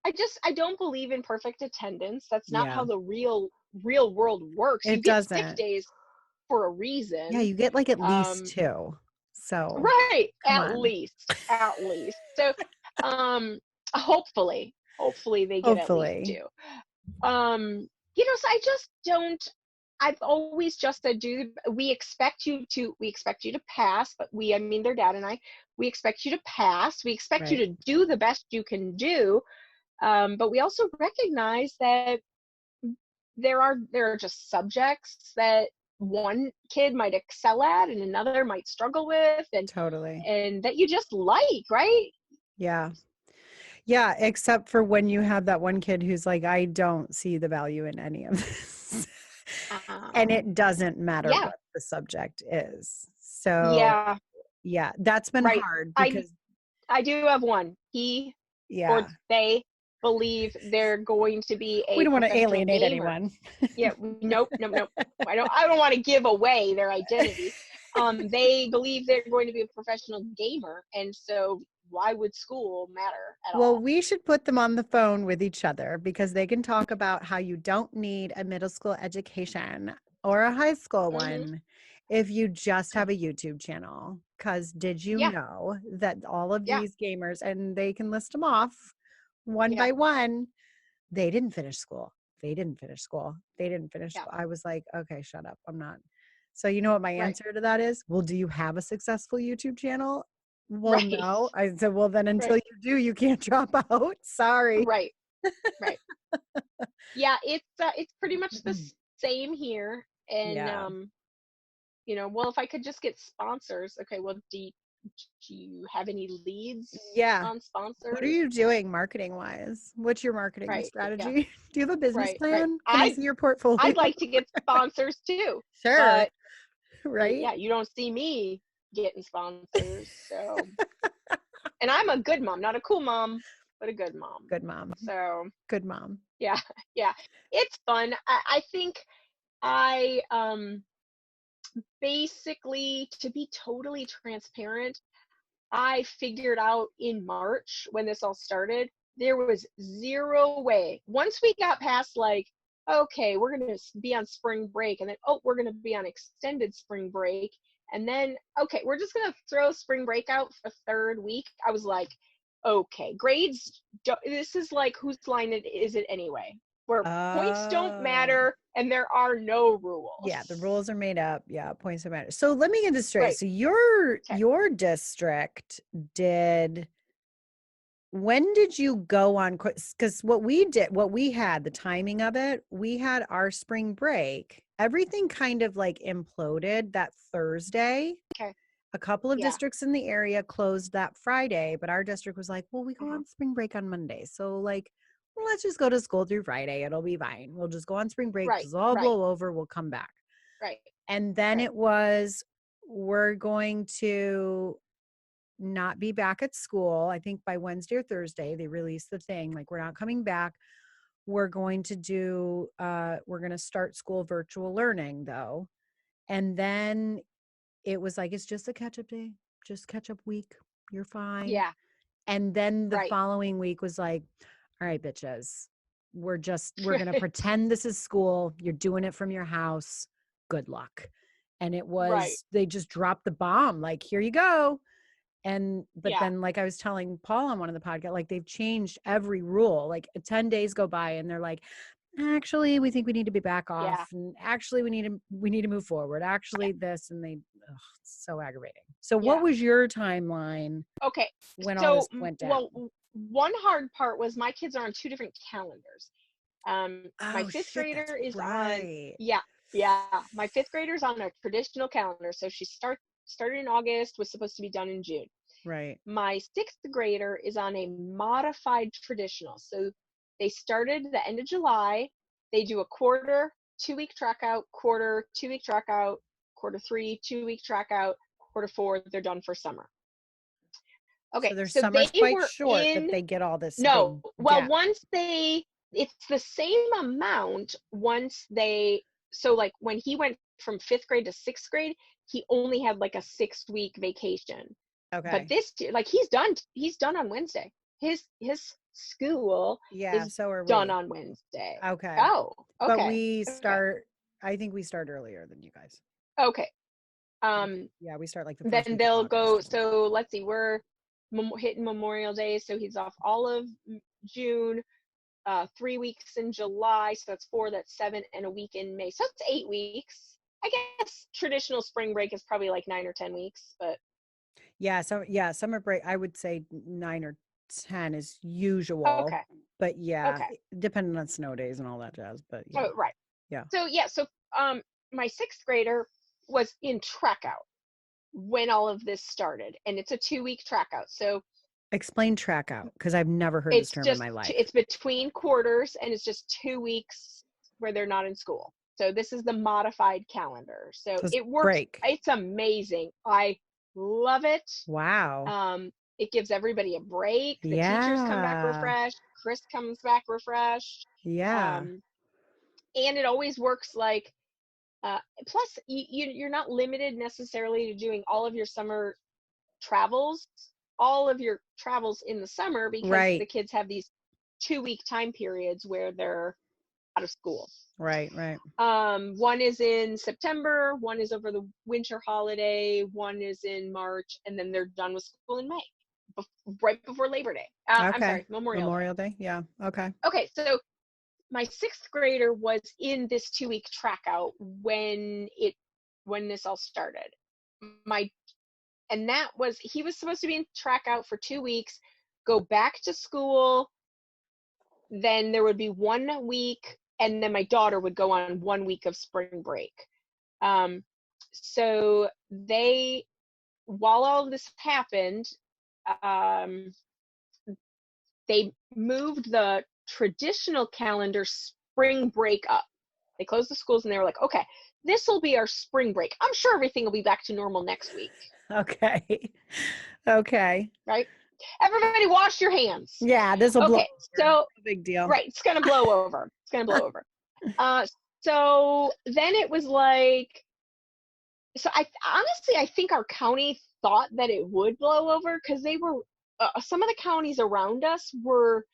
Speaker 3: I don't believe in perfect attendance. That's not
Speaker 2: Yeah.
Speaker 3: how the real world works. You
Speaker 2: It
Speaker 3: get sick
Speaker 2: doesn't.
Speaker 3: days for a
Speaker 2: Yeah,
Speaker 3: reason.
Speaker 2: you get like at least
Speaker 3: Um,
Speaker 2: 2. So
Speaker 3: right,
Speaker 2: come on.
Speaker 3: at least. So, hopefully, they get at least
Speaker 2: Hopefully.
Speaker 3: 2. So I just don't. I've always just said, dude, we expect you to pass, but I mean, their dad and I, we expect you to pass. We expect you
Speaker 2: Right.
Speaker 3: to do the best you can do. But we also recognize that there are just subjects that one kid might excel at and another might struggle with,
Speaker 2: Totally.
Speaker 3: and that you just like, right?
Speaker 2: Yeah. Yeah, except for when you have that one kid who's like, I don't see the value in any of this. And
Speaker 3: Um,
Speaker 2: it doesn't matter
Speaker 3: yeah,
Speaker 2: what the subject is. So,
Speaker 3: yeah,
Speaker 2: yeah, that's been
Speaker 3: right.
Speaker 2: hard
Speaker 3: I
Speaker 2: because,
Speaker 3: I do have one. He or
Speaker 2: yeah,
Speaker 3: they believe they're going to be
Speaker 2: we
Speaker 3: a
Speaker 2: don't want to
Speaker 3: professional
Speaker 2: alienate
Speaker 3: gamer.
Speaker 2: anyone.
Speaker 3: Yeah, nope, nope, nope. I don't want to give away their identity. They believe they're going to be a professional gamer, and so why would school matter at
Speaker 2: Well,
Speaker 3: all?
Speaker 2: we should put them on the phone with each other because they can talk about how you don't need a middle school education or a high school
Speaker 3: Hmm.
Speaker 2: one if you just have a YouTube channel. Because did you
Speaker 3: Yeah,
Speaker 2: know that all of
Speaker 3: yeah,
Speaker 2: these gamers, and they can list them off one
Speaker 3: yeah,
Speaker 2: by one, they didn't finish school. They didn't finish school. They didn't finish
Speaker 3: yeah.
Speaker 2: school. I was like, okay, shut up. I'm not. So, you know what my
Speaker 3: Right,
Speaker 2: answer to that is? Well, do you have a successful YouTube channel? Well,
Speaker 3: right,
Speaker 2: no. I said, well, then until
Speaker 3: right,
Speaker 2: you do, you can't drop out. Sorry.
Speaker 3: right, right. Yeah, it's pretty much the same here, and
Speaker 2: Yeah.
Speaker 3: well, if I could just get sponsors. Okay, well, do you have any leads
Speaker 2: Yeah.
Speaker 3: on
Speaker 2: What are
Speaker 3: sponsors?
Speaker 2: you doing marketing wise? What's your marketing
Speaker 3: Right, yeah,
Speaker 2: strategy? Do you have a business
Speaker 3: right.
Speaker 2: plan? Can I see your portfolio?
Speaker 3: I'd like to get sponsors too,
Speaker 2: Sure.
Speaker 3: but
Speaker 2: Right?
Speaker 3: yeah, you don't see me getting sponsors. So, and I'm a good mom, not a cool mom, but a good mom.
Speaker 2: Good mom.
Speaker 3: So,
Speaker 2: Good mom.
Speaker 3: yeah, yeah, it's fun. I think I basically, to be totally transparent, I figured out in March when this all started, there was zero way. Once we got past, like, okay, we're going to be on spring break, and then, oh, we're going to be on extended spring break. And then, okay, we're just going to throw spring break out for the third week. I was like, okay, grades, this is like, whose line is it anyway? Where points don't
Speaker 2: Oh.
Speaker 3: matter and there are no rules.
Speaker 2: Yeah, the rules are made up. Yeah, points don't matter. So let me get this straight.
Speaker 3: Right.
Speaker 2: So your
Speaker 3: Okay.
Speaker 2: district did, when did you go on, because what we had, the timing of it, we had our spring break. Everything kind of like imploded that Thursday.
Speaker 3: Okay.
Speaker 2: A couple of
Speaker 3: Yeah.
Speaker 2: districts in the area closed that Friday, but our district was like, well, we go
Speaker 3: Uh-huh.
Speaker 2: on spring break on Monday. So like, well, let's just go to school through Friday. It'll be fine. We'll just go on spring break.
Speaker 3: Right.
Speaker 2: Just all
Speaker 3: Right.
Speaker 2: blow over. We'll come back.
Speaker 3: Right.
Speaker 2: And then
Speaker 3: Right.
Speaker 2: it was, we're going to not be back at school. I think by Wednesday or Thursday, they released the thing, like, we're not coming back. We're going to do, we're going to start school virtual learning though. And then it was like, it's just a catch up day, just catch up week. You're fine.
Speaker 3: Yeah.
Speaker 2: And then the
Speaker 3: Right.
Speaker 2: following week was like, all right, bitches, we're going to pretend this is school. You're doing it from your house. Good luck. And it
Speaker 3: Right.
Speaker 2: was, they just dropped the bomb, like, here you go. But
Speaker 3: Yeah.
Speaker 2: then, like I was telling Paul on one of the podcasts, like, they've changed every rule. Like 10 days go by and they're like, actually, we think we need to be back
Speaker 3: Yeah.
Speaker 2: off. And actually we need to move forward.
Speaker 3: Yeah.
Speaker 2: Actually this, and it's so aggravating. So what
Speaker 3: Yeah.
Speaker 2: was your timeline
Speaker 3: Okay.
Speaker 2: when all
Speaker 3: So,
Speaker 2: this went down?
Speaker 3: well, one hard part was my kids are on two different calendars. My
Speaker 2: Oh
Speaker 3: fifth
Speaker 2: shit, that's
Speaker 3: grader is on,
Speaker 2: right.
Speaker 3: yeah, yeah. My fifth grader's on a traditional calendar. So she started in August, was supposed to be done in June.
Speaker 2: Right.
Speaker 3: My sixth grader is on a modified traditional. So they started the end of July they do a quarter, 2-week track out, quarter, 2-week track out, quarter 3, 2-week track out, quarter 4, they're done for summer. Okay,
Speaker 2: So their
Speaker 3: so they
Speaker 2: summer's quite
Speaker 3: were
Speaker 2: short, but
Speaker 3: in,
Speaker 2: they get all this
Speaker 3: no,
Speaker 2: big
Speaker 3: well,
Speaker 2: gap.
Speaker 3: it's the same amount once they, so like when he went from 5th grade to 6th grade, he only had like a 6-week vacation.
Speaker 2: Okay.
Speaker 3: But this year, like he's done on Wednesday. His school is
Speaker 2: so are
Speaker 3: done
Speaker 2: we.
Speaker 3: on Wednesday.
Speaker 2: Okay.
Speaker 3: Oh, okay.
Speaker 2: But we start, I think we start earlier than you guys.
Speaker 3: Okay.
Speaker 2: Yeah, we start like the first
Speaker 3: Then
Speaker 2: week of
Speaker 3: they'll go,
Speaker 2: August.
Speaker 3: so let's see, we're hitting Memorial Day, so he's off all of June, 3 weeks in July, so that's 4, that's 7, and a week in May. So it's 8 weeks. I guess traditional spring break is probably like 9 or 10 weeks, but
Speaker 2: summer break, I would say 9 or 10 is usual.
Speaker 3: okay.
Speaker 2: But yeah,
Speaker 3: Okay.
Speaker 2: depending on snow days and all that jazz. But yeah.
Speaker 3: Oh, right.
Speaker 2: Yeah.
Speaker 3: So my 6th grader was in track out when all of this started, and it's a 2-week track out. So
Speaker 2: explain track out, because I've never heard this term in my life.
Speaker 3: It's between quarters, and it's just 2 weeks where they're not in school. So this is the modified calendar. So it works.
Speaker 2: Break.
Speaker 3: It's amazing. I love it.
Speaker 2: Wow.
Speaker 3: It gives everybody a break. The teachers come back refreshed. Chris comes back refreshed.
Speaker 2: Yeah.
Speaker 3: And it always works like, plus you're not limited necessarily to doing all of your summer travels, in the summer, because the kids have these 2-week time periods where they're out of school.
Speaker 2: Right.
Speaker 3: One is in September, one is over the winter holiday, one is in March, and then they're done with school in May, right before Labor Day. I'm sorry, Memorial Day.
Speaker 2: Yeah. Okay.
Speaker 3: Okay, so my 6th grader was in this 2-week track out when this all started. He was supposed to be in track out for 2 weeks, go back to school, then there would be 1 week, and then my daughter would go on 1 week of spring break. So while all of this happened, they moved the traditional calendar spring break up. They closed the schools, and they were like, okay, this will be our spring break. I'm sure everything will be back to normal next week.
Speaker 2: Okay.
Speaker 3: Right? Everybody wash your hands.
Speaker 2: Yeah, this will blow over.
Speaker 3: So
Speaker 2: no big deal.
Speaker 3: Right, it's gonna blow over. So then it was like, so I think our county thought that it would blow over, because they were some of the counties around us were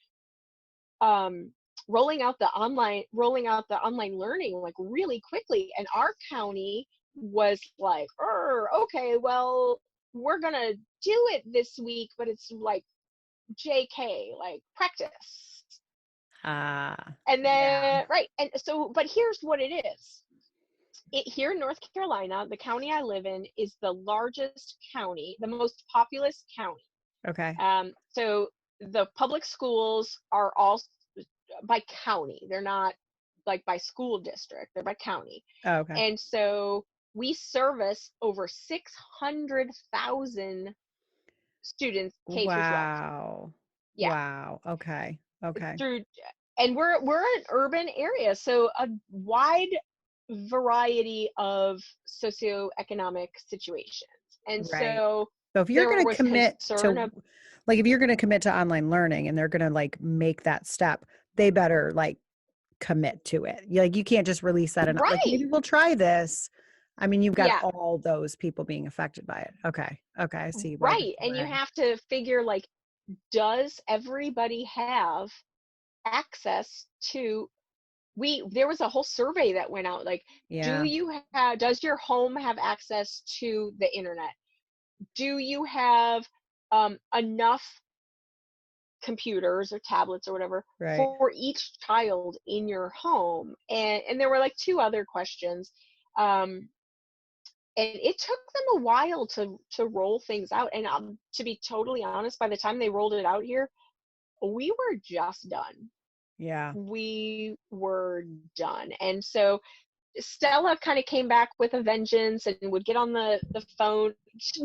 Speaker 3: rolling out the online learning like really quickly, and our county was like, okay, well, we're gonna do it this week, but it's like JK, like practice. And then right, and so, but here's what it is. Here in North Carolina, the county I live in is the largest county, the most populous county.
Speaker 2: Okay.
Speaker 3: So the public schools are all by county. They're not like by school district. They're by county.
Speaker 2: Oh, okay.
Speaker 3: And so we service over 600,000 students K through 12.
Speaker 2: Wow.
Speaker 3: Yeah.
Speaker 2: Wow. Okay.
Speaker 3: And we're an urban area, so a wide variety of socioeconomic situations. And so
Speaker 2: if you're going to commit to, like, if you're going to commit to online learning and they're going to like make that step, they better like commit to it. Like, you can't just release that and like, maybe we'll try this. I mean, you've got all those people being affected by it. Okay. I see.
Speaker 3: Right. And you have to figure, like, does everybody have access to, there was a whole survey that went out, like, does your home have access to the internet? Do you have enough computers or tablets or whatever for each child in your home? And there were like 2 other questions. And it took them a while to roll things out. And to be totally honest, by the time they rolled it out here, we were just done.
Speaker 2: Yeah.
Speaker 3: We were done. And so Stella kind of came back with a vengeance and would get on the phone,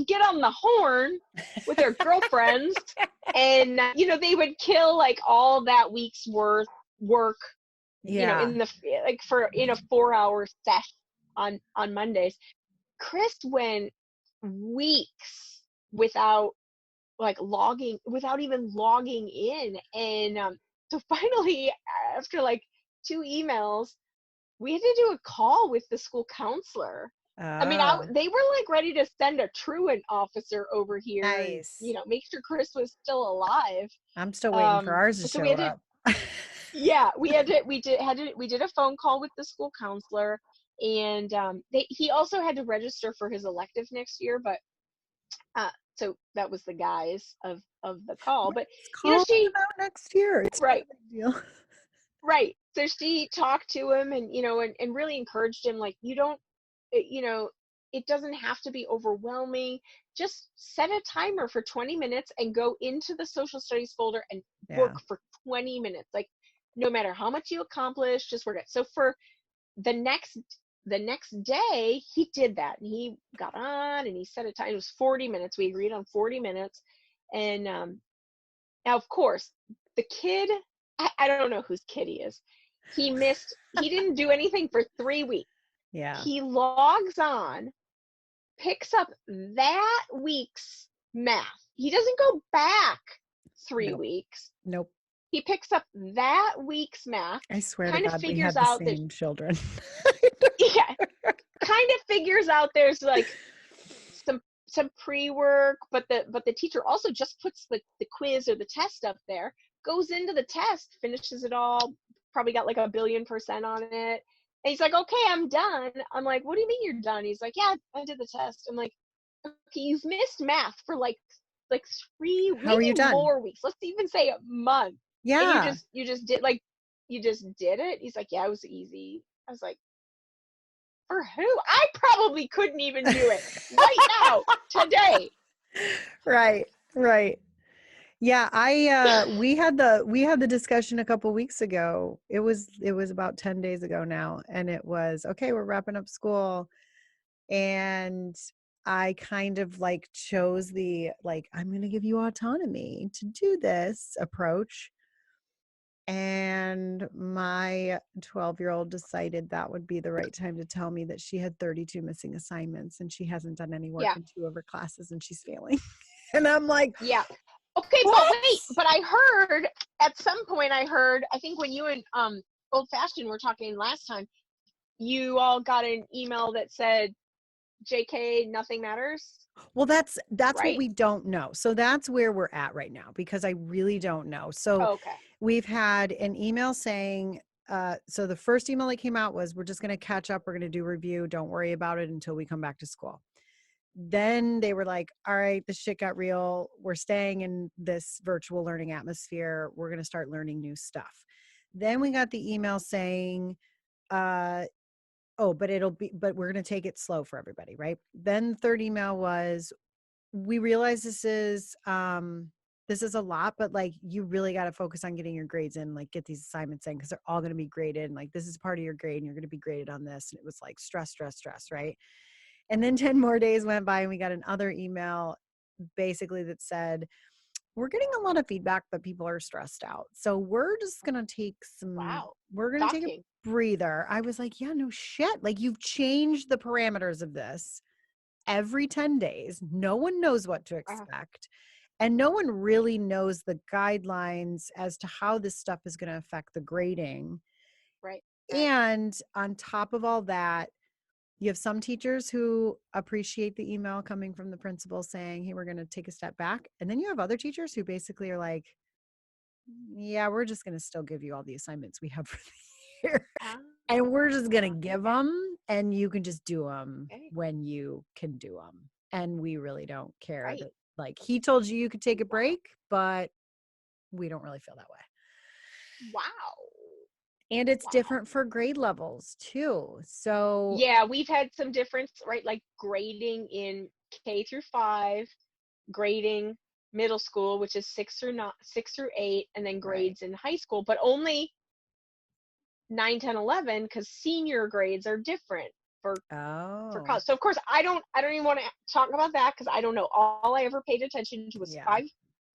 Speaker 3: get on the horn with her girlfriends. And, they would kill like all that week's work in the like for in a 4-hour session on Mondays. Chris went weeks without even logging in, and so finally, after like 2 emails, we had to do a call with the school counselor. I mean, they were like ready to send a truant officer over here,
Speaker 2: nice.
Speaker 3: and, make sure Chris was still alive.
Speaker 2: I'm still waiting for ours to show up.
Speaker 3: Yeah, we did a phone call with the school counselor, and he also had to register for his elective next year, but so that was the guise of the call. But
Speaker 2: she out next year. It's
Speaker 3: right.
Speaker 2: No big deal.
Speaker 3: Right. So she talked to him and and really encouraged him, like, you don't, it doesn't have to be overwhelming. Just set a timer for 20 minutes and go into the social studies folder and work for 20 minutes. Like, no matter how much you accomplish, just work it. So for the next day, he did that, and he got on and he set a time. It was 40 minutes. We agreed on 40 minutes. And now, of course, the kid, I don't know whose kid he is. He didn't do anything for 3 weeks.
Speaker 2: Yeah.
Speaker 3: He logs on, picks up that week's math. He doesn't go back 3 weeks.
Speaker 2: Nope.
Speaker 3: He picks up that week's math.
Speaker 2: I swear
Speaker 3: kind
Speaker 2: to
Speaker 3: of
Speaker 2: God,
Speaker 3: figures
Speaker 2: we had
Speaker 3: out
Speaker 2: the same children.
Speaker 3: Yeah. Kind of figures out there's like some pre-work, but the teacher also just puts the quiz or the test up there, goes into the test, finishes it all, probably got like 1,000,000,000% on it. And he's like, okay, I'm done. I'm like, what do you mean you're done? He's like, yeah, I did the test. I'm like, okay, you've missed math for like 3,
Speaker 2: How are you
Speaker 3: maybe
Speaker 2: done?
Speaker 3: more weeks. Let's even say a month.
Speaker 2: Yeah.
Speaker 3: And you just did it. He's like, yeah, it was easy. I was like, for who? I probably couldn't even do it right now, today.
Speaker 2: Right. Yeah, we had the discussion a couple weeks ago. It was about 10 days ago now, and it was, okay, we're wrapping up school, and I kind of like chose the, like, I'm going to give you autonomy to do this approach. And my 12-year-old decided that would be the right time to tell me that she had 32 missing assignments and she hasn't done any work in 2 of her classes and she's failing. And I'm like,
Speaker 3: yeah. Okay,
Speaker 2: what?
Speaker 3: but wait, but I heard at some point, I think when you and Old Fashioned were talking last time, you all got an email that said, JK, nothing matters.
Speaker 2: Well, that's
Speaker 3: right?
Speaker 2: What we don't know. So that's where we're at right now, because I really don't know. So we've had an email saying, so the first email that came out was, we're just going to catch up. We're going to do review. Don't worry about it until we come back to school. Then they were like, all right, the shit got real. We're staying in this virtual learning atmosphere. We're going to start learning new stuff. Then we got the email saying, but we're going to take it slow for everybody. Right. Then the third email was, we realize this is a lot, but like, you really got to focus on getting your grades in, like get these assignments in, because they're all going to be graded. And like, this is part of your grade and you're going to be graded on this. And it was like stress. Right. And then 10 more days went by and we got another email basically that said, we're getting a lot of feedback that people are stressed out. So we're just going to take take a breather. I was like, yeah, no shit. Like, you've changed the parameters of this every 10 days. No one knows what to expect. And no one really knows the guidelines as to how this stuff is going to affect the grading.
Speaker 3: Right.
Speaker 2: And on top of all that, you have some teachers who appreciate the email coming from the principal saying, hey, we're going to take a step back. And then you have other teachers who basically are like, yeah, we're just going to still give you all the assignments we have for the year. And we're just going to give them, and you can just do them when you can do them. And we really don't care that, like, he told you could take a break, but we don't really feel that way.
Speaker 3: Wow.
Speaker 2: And it's different for grade levels too. So
Speaker 3: yeah, we've had some difference, right? Like grading in K through 5, grading middle school, which is 6 through 8, and then grades in high school, but only 9, 10, 11, because senior grades are different for college. So of course, I don't even want to talk about that, because I don't know. All I ever paid attention to was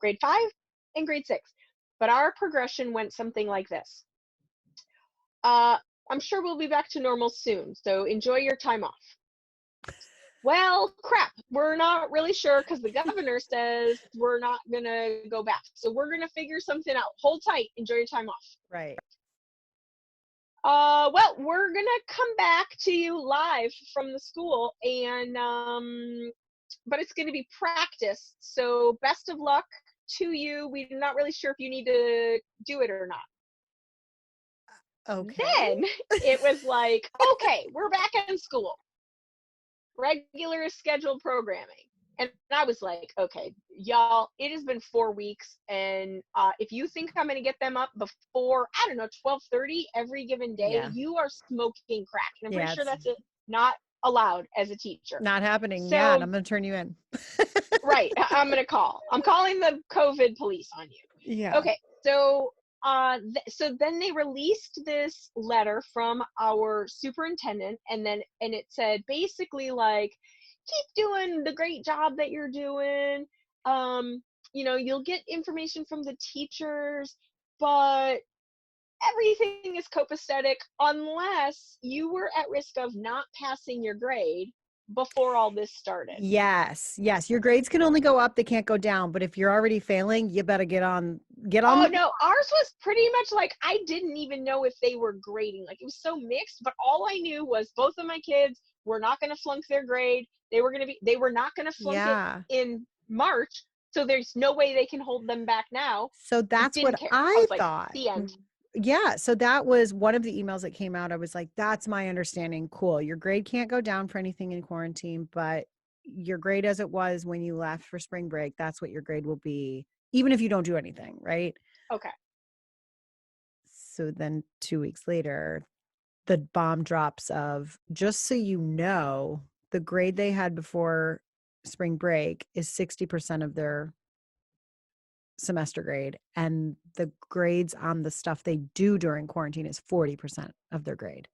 Speaker 3: grade 5 and grade 6. But our progression went something like this. I'm sure we'll be back to normal soon, so enjoy your time off. Well, crap, we're not really sure because the governor says we're not going to go back. So we're going to figure something out. Hold tight. Enjoy your time off.
Speaker 2: Right.
Speaker 3: Well, we're going to come back to you live from the school, and but it's going to be practice. So best of luck to you. We're not really sure if you need to do it or not.
Speaker 2: Okay.
Speaker 3: Then it was like, okay, we're back in school. Regular scheduled programming. And I was like, okay, y'all, it has been 4 weeks. And if you think I'm going to get them up before, I don't know, 12:30 every given day, you are smoking crack. And I'm pretty sure that's not allowed as a teacher.
Speaker 2: Not happening.
Speaker 3: So,
Speaker 2: yeah, and I'm going to turn you in.
Speaker 3: Right. I'm going to call. I'm calling the COVID police on you.
Speaker 2: Yeah.
Speaker 3: Okay. So so then they released this letter from our superintendent, and it said basically like, keep doing the great job that you're doing. You'll get information from the teachers, but everything is copacetic unless you were at risk of not passing your grade before all this started.
Speaker 2: Yes. Your grades can only go up, they can't go down. But if you're already failing, you better get on.
Speaker 3: Oh no, ours was pretty much like, I didn't even know if they were grading. Like, it was so mixed, but all I knew was both of my kids were not going to flunk their grade. They were not going to flunk it in March. So there's no way they can hold them back now.
Speaker 2: So that's what I thought.
Speaker 3: The end.
Speaker 2: Yeah. So that was one of the emails that came out. I was like, that's my understanding. Cool. Your grade can't go down for anything in quarantine, but your grade as it was when you left for spring break, that's what your grade will be, even if you don't do anything. Right.
Speaker 3: Okay.
Speaker 2: So then 2 weeks later, the bomb drops of, just so you know, the grade they had before spring break is 60% of their semester grade, and the grades on the stuff they do during quarantine is 40% of their grade.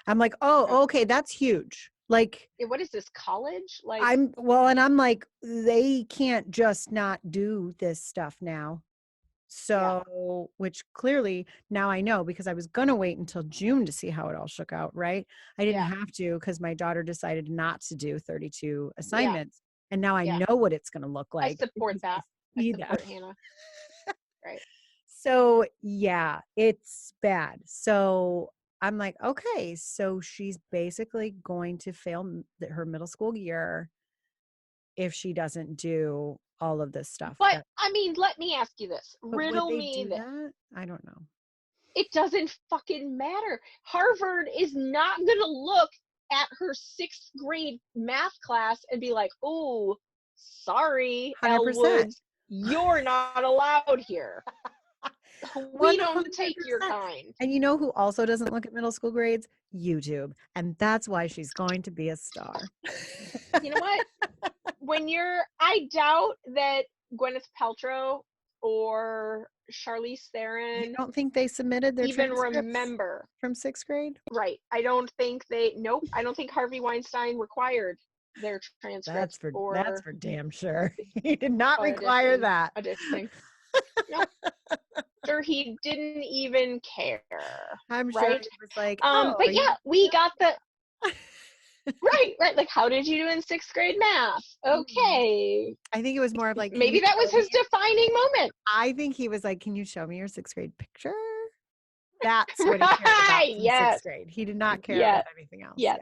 Speaker 2: I'm like, oh, okay, that's huge. Like,
Speaker 3: what is this, college? Like,
Speaker 2: I'm like, they can't just not do this stuff now. So, which clearly now I know, because I was going to wait until June to see how it all shook out, right? I didn't have to, because my daughter decided not to do 32 assignments. And now I know what it's going to look like.
Speaker 3: I support that. I support Hannah. Right.
Speaker 2: So yeah, it's bad. So I'm like, okay, so she's basically going to fail her middle school year if she doesn't do all of this stuff.
Speaker 3: But I mean, let me ask you this. Riddle me this.
Speaker 2: I don't know.
Speaker 3: It doesn't fucking matter. Harvard is not going to look at her 6th grade math class and be like, oh, sorry,
Speaker 2: 100%.
Speaker 3: Elwoods, you're not allowed here. We don't take your kind.
Speaker 2: And you know who also doesn't look at middle school grades? YouTube. And that's why she's going to be a star.
Speaker 3: You know what? I doubt that Gwyneth Paltrow or Charlize Theron.
Speaker 2: You don't think they submitted their
Speaker 3: even remember
Speaker 2: from 6th grade?
Speaker 3: Right. I don't think nope. I don't think Harvey Weinstein required their transcripts.
Speaker 2: That's for damn sure. He did not require that.
Speaker 3: Auditioning. No. Sure, he didn't even care.
Speaker 2: I'm sure
Speaker 3: right?
Speaker 2: He was like,
Speaker 3: but yeah, we got the right. Like, how did you do in 6th grade math? Okay.
Speaker 2: I think it was more of like,
Speaker 3: maybe that was his defining moment.
Speaker 2: I think he was like, can you show me your 6th grade picture? That's what he cared about in 6th grade. He did not care about anything else.
Speaker 3: Yeah.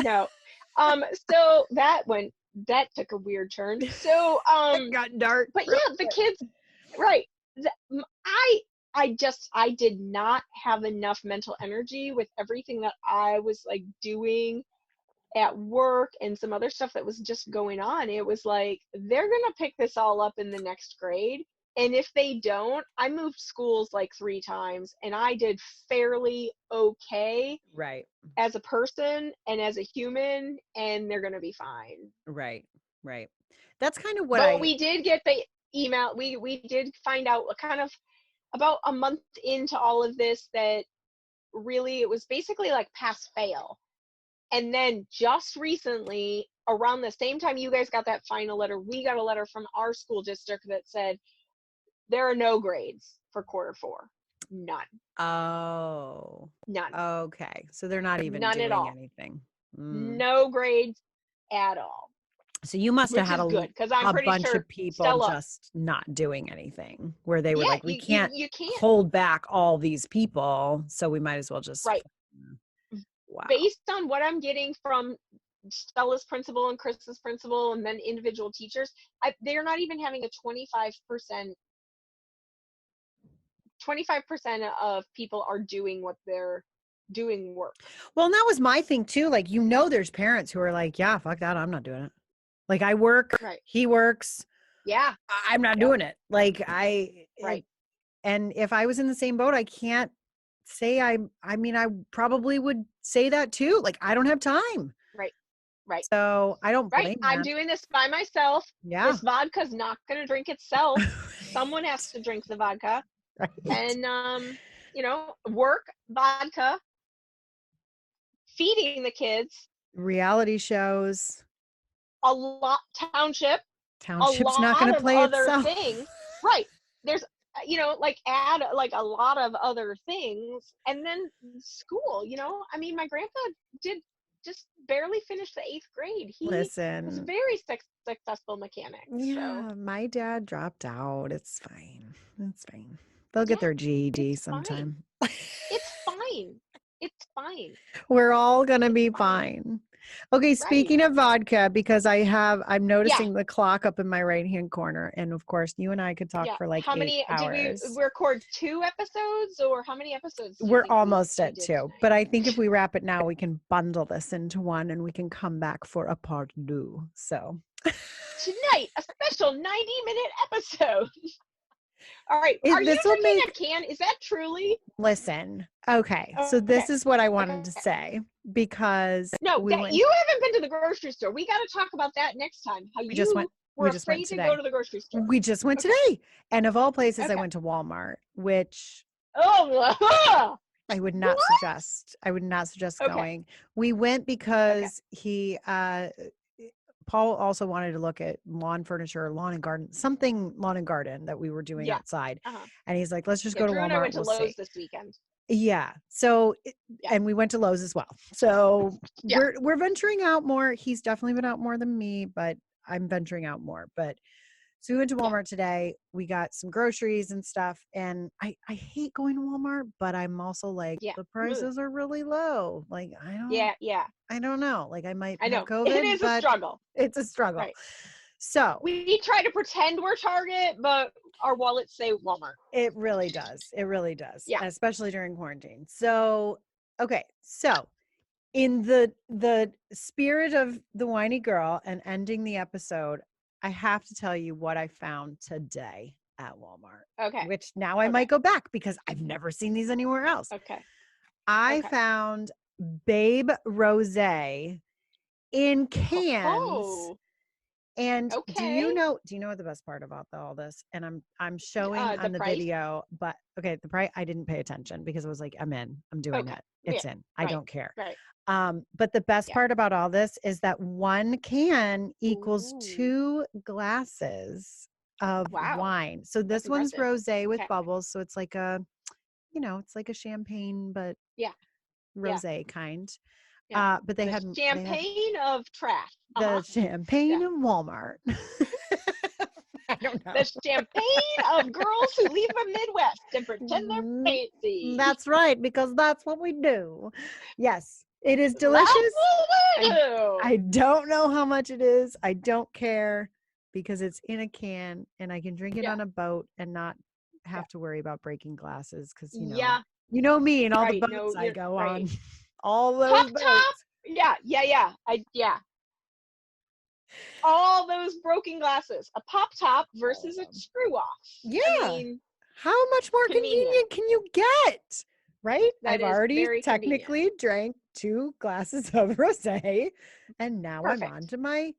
Speaker 3: No. So that took a weird turn. So
Speaker 2: it got dark.
Speaker 3: But yeah, the kids, right. I did not have enough mental energy with everything that I was like doing at work and some other stuff that was just going on. It was like, they're going to pick this all up in the next grade. And if they don't, I moved schools like 3 times and I did fairly okay.
Speaker 2: Right.
Speaker 3: As a person and as a human, and they're going to be fine.
Speaker 2: Right. That's kind of what
Speaker 3: we did get the email. We did find out kind of about a month into all of this that really it was basically like pass fail. And then just recently, around the same time you guys got that final letter, we got a letter from our school district that said there are no grades for quarter 4. None.
Speaker 2: Oh.
Speaker 3: None.
Speaker 2: Okay. So they're not even
Speaker 3: None at
Speaker 2: doing
Speaker 3: all.
Speaker 2: anything.
Speaker 3: No grades at all.
Speaker 2: So you must have
Speaker 3: Which
Speaker 2: had
Speaker 3: is good, because I'm
Speaker 2: a
Speaker 3: pretty
Speaker 2: bunch
Speaker 3: sure
Speaker 2: of people
Speaker 3: Stella.
Speaker 2: just not doing anything, where they were
Speaker 3: Yeah,
Speaker 2: like, we can't
Speaker 3: you can't.
Speaker 2: hold back all these people, so we might as well just.
Speaker 3: Right.
Speaker 2: Wow.
Speaker 3: Based on what I'm getting from Stella's principal and Chris's principal and then individual teachers, they're not even having a 25% of people are doing what they're doing work.
Speaker 2: Well, and that was my thing too. Like, there's parents who are like, yeah, fuck that, I'm not doing it. Like, I work,
Speaker 3: Right.
Speaker 2: he works.
Speaker 3: Yeah.
Speaker 2: I'm not doing it. Like,
Speaker 3: Right.
Speaker 2: And if I was in the same boat, I can't say I probably would say that too. Like, I don't have time.
Speaker 3: Right.
Speaker 2: So I don't blame
Speaker 3: I'm
Speaker 2: them.
Speaker 3: doing this by myself.
Speaker 2: Yeah.
Speaker 3: This vodka's not going to drink itself. Someone has to drink the vodka.
Speaker 2: Right.
Speaker 3: And, work, vodka, feeding the kids.
Speaker 2: Reality shows.
Speaker 3: A lot, Township's
Speaker 2: not going to play
Speaker 3: other
Speaker 2: itself.
Speaker 3: things. Right. There's, add like a lot of other things. And then school, I mean, my grandpa did just barely finish the 8th grade. He was a very successful mechanic.
Speaker 2: Yeah,
Speaker 3: so.
Speaker 2: my dad dropped out. It's fine. They'll get their GED sometime.
Speaker 3: It's fine. It's fine.
Speaker 2: We're all going to be fine. Okay, speaking of vodka, because I'm noticing the clock up in my right-hand corner. And of course, you and I could talk for like 8 hours.
Speaker 3: Did we record 2 episodes, or how many episodes?
Speaker 2: We're almost at 2,
Speaker 3: tonight?
Speaker 2: but I think if we wrap it now, we can bundle this into one and we can come back for a part 2. So
Speaker 3: tonight, a special 90-minute episode. All right. Are you drinking a can? Is that truly?
Speaker 2: Listen. Okay. So this is what I wanted to say, because
Speaker 3: you haven't been to the grocery store. We got to talk about that next time. How you were afraid to go to the grocery store.
Speaker 2: We just went today. And of all places, I went to Walmart, which I would not suggest. I would not suggest going. We went because Paul also wanted to look at lawn furniture, lawn and garden that we were doing outside. And he's like, let's just go to Walmart.
Speaker 3: I went to Lowe's this weekend.
Speaker 2: Yeah. So, and we went to Lowe's as well. So we're venturing out more. He's definitely been out more than me, but I'm venturing out more. But so we went to Walmart today. We got some groceries and stuff. And I hate going to Walmart, but I'm also like, the prices are really low. Like, I don't know. Like, I might have COVID.
Speaker 3: It is a struggle.
Speaker 2: It's a struggle. Right. So
Speaker 3: we try to pretend we're Target, but our wallets say Walmart.
Speaker 2: It really does. It really does.
Speaker 3: Yeah.
Speaker 2: Especially during quarantine. So, okay. So in the spirit of the Winey Girl and ending the episode, I have to tell you what I found today at Walmart.
Speaker 3: Okay.
Speaker 2: Which now I might go back because I've never seen these anywhere else.
Speaker 3: Okay.
Speaker 2: I found Babe Rosé in cans. And do you know what the best part about all this? And I'm showing on the video, but the price, I didn't pay attention because I was like, I'm doing it. It's in. I don't care.
Speaker 3: Right.
Speaker 2: But the best part about all this is that 1 can equals 2 glasses of wine. So this one's rosé with bubbles. So it's like it's like a champagne, but rosé kind.
Speaker 3: Yeah.
Speaker 2: But they had
Speaker 3: champagne of trash.
Speaker 2: The champagne of Walmart. I don't know.
Speaker 3: The champagne of girls who leave the Midwest and pretend they're fancy.
Speaker 2: That's right, because that's what we do. Yes, it is delicious. I don't know how much it is. I don't care because it's in a can and I can drink it on a boat and not have to worry about breaking glasses because you know me and all the boats I go on. All those boats.
Speaker 3: Top. Yeah. All those broken glasses. A pop top versus a screw off.
Speaker 2: Yeah. I mean, how much more convenient can you get? Right? I've already technically drank 2 glasses of rosé and now I'm on to my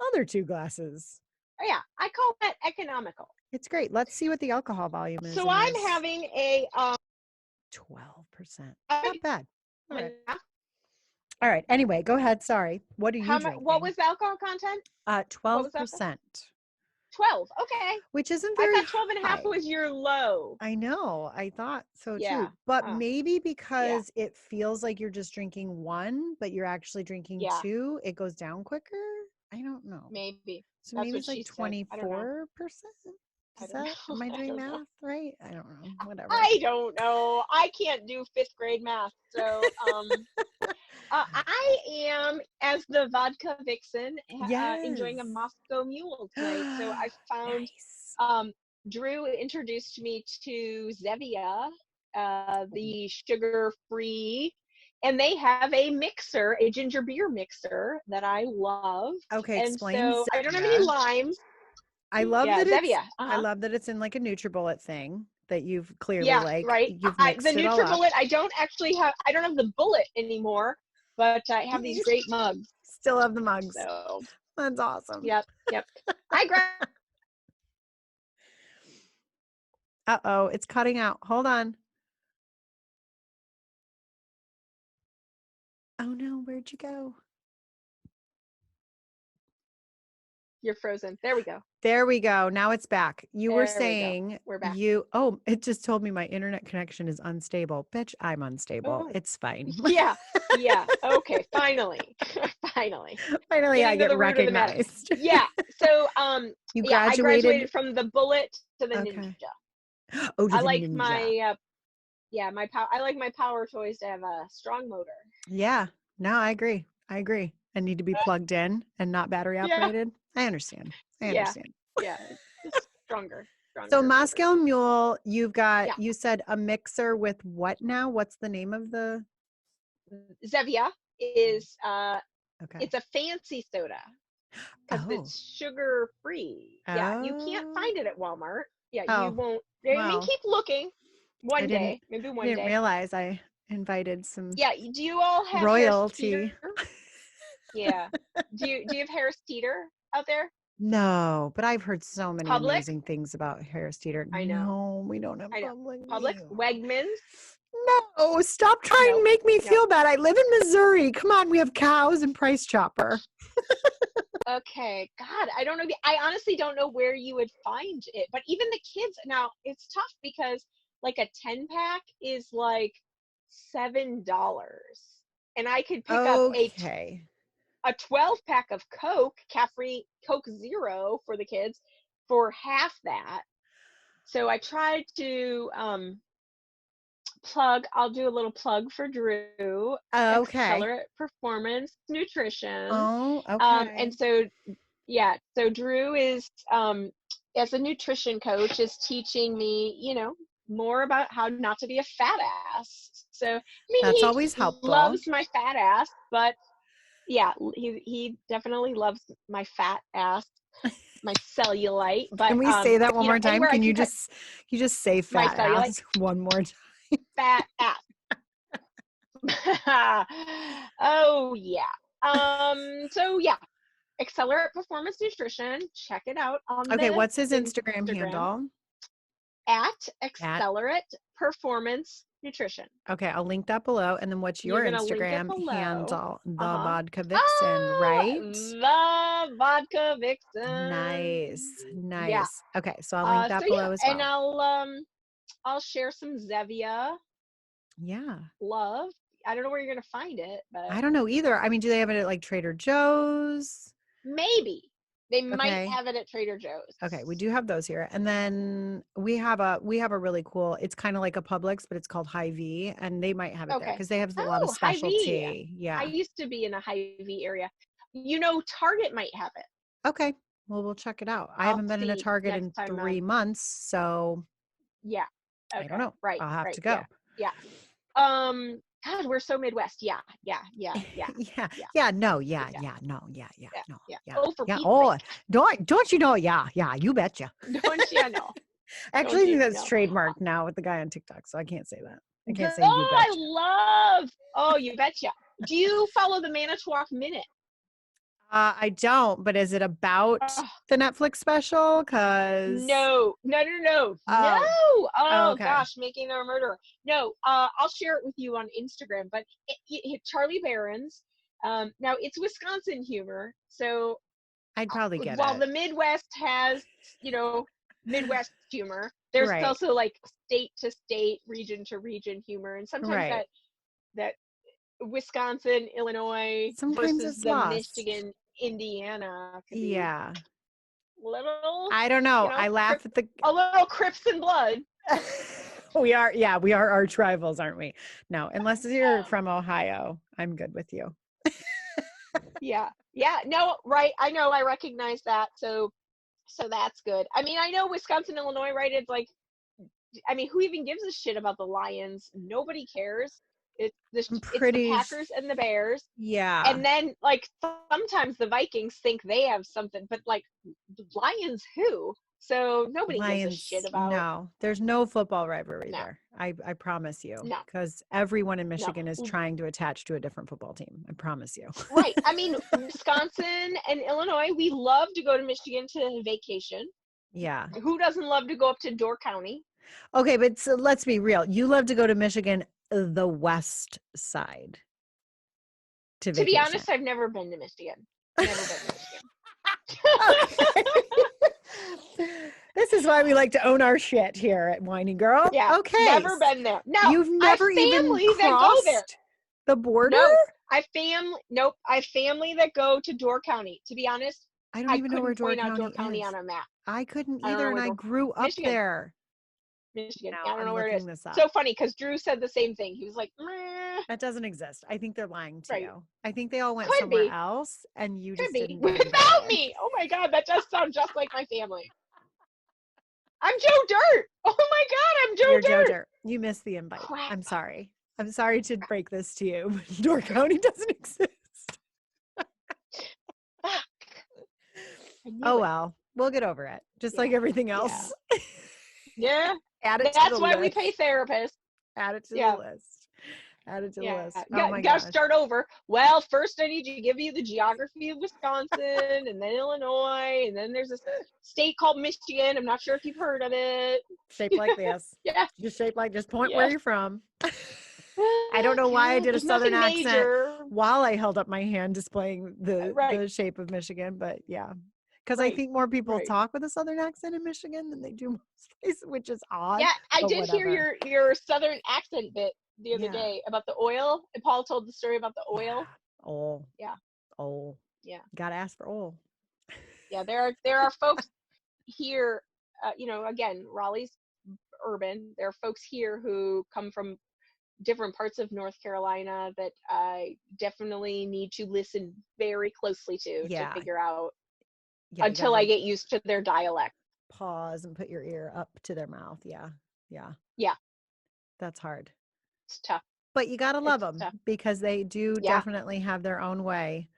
Speaker 2: other 2 glasses.
Speaker 3: Oh, yeah. I call that economical.
Speaker 2: It's great. Let's see what the alcohol volume is.
Speaker 3: So I'm having a
Speaker 2: 12%. Not bad. All right. Anyway, go ahead. Sorry. What are you drinking?
Speaker 3: What was the alcohol content?
Speaker 2: 12%.
Speaker 3: 12. Okay.
Speaker 2: which isn't
Speaker 3: I
Speaker 2: very
Speaker 3: thought 12 and a half
Speaker 2: high.
Speaker 3: was your low.
Speaker 2: I know. I thought so
Speaker 3: Yeah.
Speaker 2: too. But
Speaker 3: Huh.
Speaker 2: maybe because it feels like you're just drinking one, but you're actually drinking
Speaker 3: Yeah.
Speaker 2: two, it goes down quicker. I don't know.
Speaker 3: Maybe.
Speaker 2: So
Speaker 3: That's
Speaker 2: maybe
Speaker 3: what
Speaker 2: it's
Speaker 3: she
Speaker 2: like
Speaker 3: said. I don't know.
Speaker 2: 24%.
Speaker 3: I
Speaker 2: Is
Speaker 3: don't know.
Speaker 2: that, am I
Speaker 3: I
Speaker 2: doing
Speaker 3: don't know.
Speaker 2: math right? I don't know. Whatever.
Speaker 3: I don't know. I can't do 5th grade math. So, I am, as the Vodka Vixen, enjoying a
Speaker 2: Yes.
Speaker 3: Moscow Mule tonight. So I found,
Speaker 2: Nice.
Speaker 3: Drew introduced me to Zevia, the sugar-free, and they have a mixer, a ginger beer mixer that I love.
Speaker 2: Okay,
Speaker 3: And
Speaker 2: explain
Speaker 3: so I don't have any
Speaker 2: Zevia.
Speaker 3: limes.
Speaker 2: I love
Speaker 3: Yeah,
Speaker 2: that it's
Speaker 3: Zevia.
Speaker 2: I love that it's in like a NutriBullet thing that you've clearly
Speaker 3: Yeah,
Speaker 2: like
Speaker 3: right.
Speaker 2: you've
Speaker 3: The
Speaker 2: mixed it all up.
Speaker 3: NutriBullet, I don't have the bullet anymore, but I have these great mugs.
Speaker 2: Still have the mugs.
Speaker 3: So,
Speaker 2: That's awesome.
Speaker 3: yep. I grabbed
Speaker 2: Uh-oh, it's cutting out. Hold on. Oh no, where'd you go?
Speaker 3: You're frozen. There we go.
Speaker 2: There we go. Now it's back. You were
Speaker 3: There we go.
Speaker 2: saying
Speaker 3: We're back.
Speaker 2: it just told me my internet connection is unstable. Bitch, I'm unstable.
Speaker 3: Oh,
Speaker 2: It's fine.
Speaker 3: yeah. Okay. Finally. Finally.
Speaker 2: Finally, I
Speaker 3: Getting to
Speaker 2: get
Speaker 3: the root of the matter.
Speaker 2: recognized.
Speaker 3: Yeah. So,
Speaker 2: You
Speaker 3: I graduated from the bullet to the
Speaker 2: Okay.
Speaker 3: ninja.
Speaker 2: Oh, to
Speaker 3: I
Speaker 2: the
Speaker 3: like
Speaker 2: ninja.
Speaker 3: I like my power toys to have a strong motor.
Speaker 2: Yeah. No, I agree. I need to be plugged in and not battery
Speaker 3: Yeah.
Speaker 2: operated. I understand.
Speaker 3: Yeah. Just stronger.
Speaker 2: So
Speaker 3: motor.
Speaker 2: Moscow Mule, you've got,
Speaker 3: Yeah.
Speaker 2: you said a mixer with what now? What's the name of the?
Speaker 3: Zevia is
Speaker 2: Okay.
Speaker 3: it's a fancy soda because
Speaker 2: Oh.
Speaker 3: it's sugar free. Yeah, you can't
Speaker 2: Oh.
Speaker 3: find it at Walmart. Yeah,
Speaker 2: Oh.
Speaker 3: you won't. I mean,
Speaker 2: Well,
Speaker 3: keep looking. Maybe one
Speaker 2: I didn't
Speaker 3: day.
Speaker 2: realize I invited some
Speaker 3: Yeah, do you all have Harris
Speaker 2: royalty.
Speaker 3: Teeter? Yeah. Do you have Harris Teeter out there?
Speaker 2: No, but I've heard so many
Speaker 3: Public?
Speaker 2: amazing things about Harris Teeter.
Speaker 3: I know.
Speaker 2: No, we don't have
Speaker 3: I know.
Speaker 2: public.
Speaker 3: Public? Wegmans?
Speaker 2: No, stop trying to
Speaker 3: No.
Speaker 2: make me
Speaker 3: No.
Speaker 2: feel bad. I live in Missouri. Come on, we have cows and Price Chopper.
Speaker 3: Okay, God, I don't know. I honestly don't know where you would find it. But even the kids now, it's tough because like a 10-pack is like $7, and I could pick up
Speaker 2: Okay.
Speaker 3: a 12-pack of Coke, Capri Coke Zero for the kids for half that. So I tried to I'll do a little plug for Drew.
Speaker 2: Okay.
Speaker 3: Accelerate Performance Nutrition.
Speaker 2: Oh, okay.
Speaker 3: And so Drew is as a nutrition coach is teaching me, more about how not to be a fat ass. So I mean,
Speaker 2: That's
Speaker 3: he
Speaker 2: always helpful.
Speaker 3: loves my fat ass, but yeah, he definitely loves my fat ass, my cellulite. But
Speaker 2: can we say that one more time?
Speaker 3: anywhere
Speaker 2: Can
Speaker 3: I
Speaker 2: you
Speaker 3: can
Speaker 2: just say
Speaker 3: my
Speaker 2: fat
Speaker 3: cellulite,
Speaker 2: ass one more time?
Speaker 3: fat ass. Oh yeah. So yeah, Accelerate Performance Nutrition. Check it out on
Speaker 2: Okay,
Speaker 3: the
Speaker 2: what's his Instagram handle?
Speaker 3: At Accelerate Performance Nutrition.
Speaker 2: Okay, I'll link that below. And then what's your Instagram handle? The Vodka Vixen, right?
Speaker 3: The Vodka Vixen.
Speaker 2: Nice.
Speaker 3: Yeah.
Speaker 2: Okay, so I'll link that below as well.
Speaker 3: And I'll share some Zevia.
Speaker 2: Yeah.
Speaker 3: Love. I don't know where you're gonna find it, but
Speaker 2: I don't know either. I mean, do they have it at like Trader Joe's?
Speaker 3: Maybe. They might have it at Trader Joe's.
Speaker 2: Okay, we do have those here. And then we have a really cool, it's kind of like a Publix, but it's called Hy-Vee, and they might have it there because they have a lot of specialty.
Speaker 3: Hy-Vee.
Speaker 2: Yeah.
Speaker 3: I used to be in a Hy-Vee area. Target might have it.
Speaker 2: Okay. Well, we'll check it out. I haven't been in a Target in 3 months, so
Speaker 3: yeah. Okay.
Speaker 2: I don't know.
Speaker 3: Right.
Speaker 2: I'll have to go.
Speaker 3: Yeah. God, we're so Midwest. Yeah.
Speaker 2: No. Yeah.
Speaker 3: No. Oh, for Pete's sake.
Speaker 2: Don't you know? Yeah. You betcha.
Speaker 3: Don't you know?
Speaker 2: Actually, I think that's trademarked now with the guy on TikTok, so I can't say that. I can't say you betcha.
Speaker 3: You betcha. Do you follow the Manitowoc Minute?
Speaker 2: I don't, but is it about the Netflix special? Cause
Speaker 3: no. Oh
Speaker 2: okay.
Speaker 3: gosh, Making a Murderer. No, I'll share it with you on Instagram. But Charlie Barron's. Now it's Wisconsin humor, so
Speaker 2: I'd probably get
Speaker 3: while
Speaker 2: it.
Speaker 3: the Midwest has, Midwest humor, there's
Speaker 2: Right.
Speaker 3: also like state to state, region to region humor, and sometimes
Speaker 2: Right.
Speaker 3: that Wisconsin, Illinois
Speaker 2: Sometimes
Speaker 3: versus
Speaker 2: it's
Speaker 3: the
Speaker 2: lost.
Speaker 3: Michigan, Indiana could be
Speaker 2: Yeah.
Speaker 3: little,
Speaker 2: I don't know. I laugh at the
Speaker 3: a little Crips and blood.
Speaker 2: we are arch rivals, aren't we? No, unless you're from Ohio, I'm good with you.
Speaker 3: Yeah. No, right. I know. I recognize that. So that's good. I mean, I know Wisconsin, Illinois, right? It's like, I mean, who even gives a shit about the Lions? Nobody cares. It's the Packers and the Bears.
Speaker 2: Yeah.
Speaker 3: And then like sometimes the Vikings think they have something, but like the Lions who? So nobody gives a shit about.
Speaker 2: No, there's no football rivalry
Speaker 3: No.
Speaker 2: there. I promise you.
Speaker 3: No.
Speaker 2: Because everyone in
Speaker 3: No.
Speaker 2: Michigan is trying to attach to a different football team. I promise you.
Speaker 3: Right. I mean, Wisconsin and Illinois, we love to go to Michigan to vacation.
Speaker 2: Yeah.
Speaker 3: Who doesn't love to go up to Door County?
Speaker 2: Okay, but so let's be real. You love to go to Michigan, the west side. To
Speaker 3: be honest, I've never been to Michigan.
Speaker 2: This is why we like to own our shit here at Winey Girl.
Speaker 3: Yeah.
Speaker 2: Okay.
Speaker 3: Never been there. No.
Speaker 2: You've never even crossed the border?
Speaker 3: No. I have family that go to Door County. To be honest,
Speaker 2: I don't even know where Door County is
Speaker 3: on a map.
Speaker 2: I couldn't either, and I grew up there.
Speaker 3: Michigan.
Speaker 2: No,
Speaker 3: I don't know where it is.
Speaker 2: So
Speaker 3: funny because Drew said the same thing. He was like, meh.
Speaker 2: That doesn't exist. I think they're lying to
Speaker 3: Right.
Speaker 2: you. I think they all went
Speaker 3: Could
Speaker 2: somewhere
Speaker 3: be.
Speaker 2: else, and you
Speaker 3: Could
Speaker 2: just
Speaker 3: be.
Speaker 2: didn't
Speaker 3: Without me. Oh my God, that does sound just like my family. I'm Joe Dirt. Oh my God, I'm Joe
Speaker 2: You're
Speaker 3: Dirt.
Speaker 2: Joe Dirt. You missed the invite.
Speaker 3: Crap.
Speaker 2: I'm sorry. I'm sorry to break this to you, but Door County doesn't exist.
Speaker 3: Fuck.
Speaker 2: Oh well, we'll get over it. Just like everything else.
Speaker 3: Yeah.
Speaker 2: Add it to
Speaker 3: That's
Speaker 2: the
Speaker 3: why
Speaker 2: list.
Speaker 3: we pay therapists.
Speaker 2: Add it to the list. Add it to the list. Oh my
Speaker 3: gotta
Speaker 2: gosh.
Speaker 3: start over. Well, first I need to give you the geography of Wisconsin and then Illinois, and then there's a state called Michigan. I'm not sure if you've heard of it.
Speaker 2: Shaped like this.
Speaker 3: Yeah.
Speaker 2: Just point where you're from. I don't know why I did a southern accent while I held up my hand displaying the shape of Michigan, but yeah. Because I think more people talk with a southern accent in Michigan than they do most places, which is odd.
Speaker 3: Yeah, I did hear your southern accent bit the other day about the oil. And Paul told the story about the oil.
Speaker 2: Oil.
Speaker 3: Yeah.
Speaker 2: Oil.
Speaker 3: Yeah.
Speaker 2: Gotta ask for oil.
Speaker 3: Yeah, there are folks here, again, Raleigh's urban. There are folks here who come from different parts of North Carolina that I definitely need to listen very closely to figure out until I get used to their dialect.
Speaker 2: Pause and put your ear up to their mouth. Yeah. That's hard.
Speaker 3: It's tough.
Speaker 2: But you gotta love them because they do definitely have their own way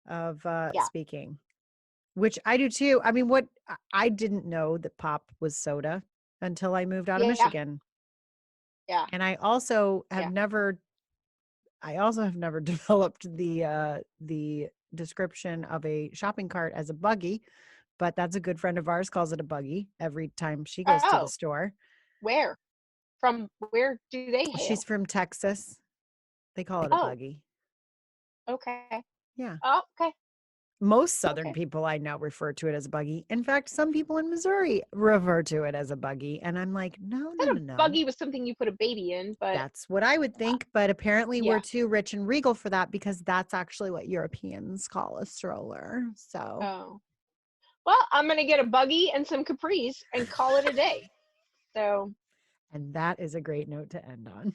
Speaker 2: of speaking, which I do too. I mean, I didn't know that pop was soda until I moved out of Michigan.
Speaker 3: Yeah.
Speaker 2: And I also have never developed the description of a shopping cart as a buggy, but that's a good friend of ours calls it a buggy every time she goes to the store.
Speaker 3: Where? From where do they hail?
Speaker 2: She's from Texas. They call it a buggy.
Speaker 3: Okay.
Speaker 2: Yeah.
Speaker 3: Oh, okay.
Speaker 2: Most Southern people I know refer to it as a buggy. In fact, some people in Missouri refer to it as a buggy. And I'm like, no.
Speaker 3: Buggy was something you put a baby in, but
Speaker 2: that's what I would think. But apparently we're too rich and regal for that because that's actually what Europeans call a stroller. So.
Speaker 3: Oh. Well, I'm going to get a buggy and some Capris and call it a day. So.
Speaker 2: And that is a great note to end on.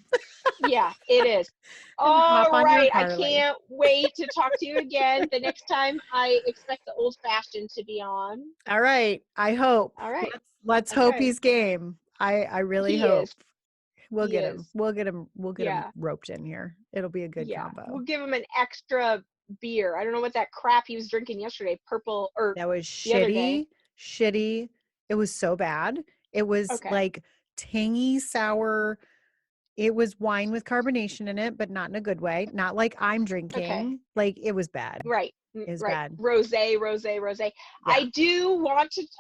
Speaker 3: Yeah, it is. All right. I can't wait to talk to you again. The next time I expect the old fashioned to be on.
Speaker 2: All right. I hope.
Speaker 3: All right.
Speaker 2: Let's hope he's game. I really hope. We'll get him. We'll get him roped in here. It'll be a good combo.
Speaker 3: We'll give him an extra beer. I don't know what that crap he was drinking yesterday. Purple or
Speaker 2: that was shitty. It was so bad. It was like tangy, sour. It was wine with carbonation in it, but not in a good way. Not like I'm drinking.
Speaker 3: Okay.
Speaker 2: Like it was bad.
Speaker 3: Right.
Speaker 2: It was bad.
Speaker 3: Rosé. Yeah.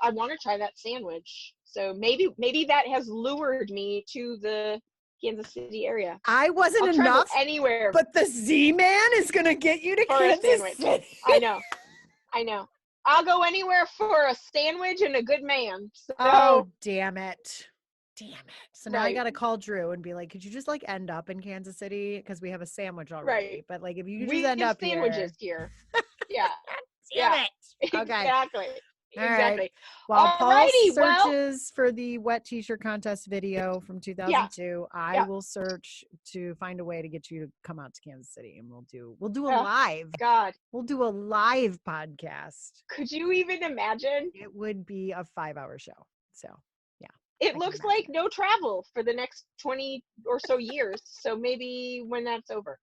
Speaker 3: I want to try that sandwich. So maybe that has lured me to the Kansas City area.
Speaker 2: I wasn't enough
Speaker 3: anywhere.
Speaker 2: But the Z-Man is going to get you to Kansas City.
Speaker 3: I know. I'll go anywhere for a sandwich and a good man. So,
Speaker 2: oh, damn it. Damn it. So now I
Speaker 3: Right.
Speaker 2: got to call Drew and be like, could you just like end up in Kansas City? Because we have a sandwich already.
Speaker 3: Right.
Speaker 2: But like, if you could
Speaker 3: we
Speaker 2: just end
Speaker 3: have
Speaker 2: up
Speaker 3: sandwiches here. Yeah.
Speaker 2: Damn
Speaker 3: Yeah.
Speaker 2: it. Okay.
Speaker 3: Exactly.
Speaker 2: All right.
Speaker 3: Exactly.
Speaker 2: While Paul
Speaker 3: Alrighty, well,
Speaker 2: searches for the wet t-shirt contest video from 2002, I will search to find a way to get you to come out to Kansas City, and we'll do a live.
Speaker 3: God.
Speaker 2: We'll do a live podcast.
Speaker 3: Could you even imagine?
Speaker 2: It would be a 5-hour show. So, yeah.
Speaker 3: It looks like no travel for the next 20 or so years. So maybe when that's over.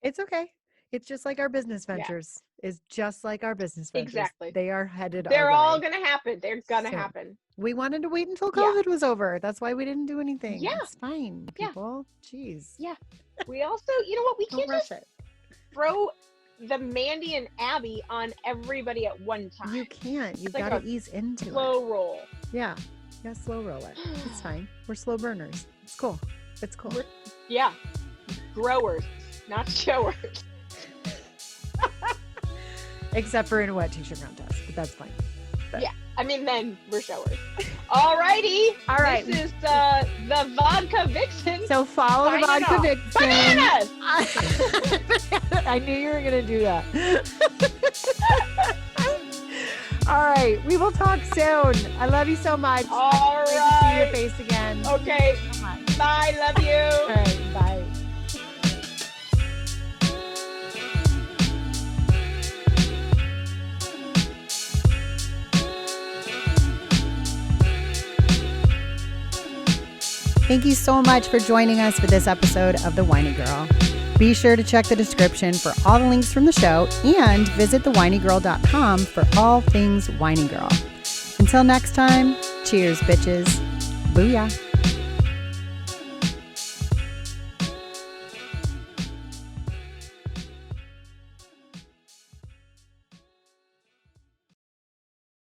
Speaker 2: It's okay. It's just like our business ventures. It's just like our business ventures.
Speaker 3: Exactly.
Speaker 2: They are headed
Speaker 3: They're
Speaker 2: our
Speaker 3: all
Speaker 2: way.
Speaker 3: going to happen. They're going to
Speaker 2: So,
Speaker 3: happen.
Speaker 2: We wanted to wait until COVID was over. That's why we didn't do anything.
Speaker 3: Yeah.
Speaker 2: It's fine, people. Jeez.
Speaker 3: Yeah. We also, you know what? We
Speaker 2: Don't
Speaker 3: can't
Speaker 2: rush
Speaker 3: just
Speaker 2: it.
Speaker 3: throw the Mandy and Abby on everybody at one time.
Speaker 2: You can't. You've
Speaker 3: like
Speaker 2: got to ease into
Speaker 3: slow
Speaker 2: it.
Speaker 3: roll.
Speaker 2: Yeah. Yeah, slow roll it. It's fine. We're slow burners. It's cool. It's cool.
Speaker 3: Yeah. Growers, not showers.
Speaker 2: Except for in a wet t-shirt contest, but that's fine. But.
Speaker 3: Yeah. I mean, then we're showers. Alrighty.
Speaker 2: All right.
Speaker 3: This is the Vodka Vixen.
Speaker 2: So follow the Vodka Vixen.
Speaker 3: Bananas!
Speaker 2: I knew you were going to do that. All right. We will talk soon. I love you so much.
Speaker 3: All
Speaker 2: Great
Speaker 3: right.
Speaker 2: to see your face again.
Speaker 3: Okay. Bye. Love you.
Speaker 2: All right. Bye. Thank you so much for joining us for this episode of The Winey Girl. Be sure to check the description for all the links from the show and visit thewineygirl.com for all things Winey Girl. Until next time, cheers, bitches. Booyah.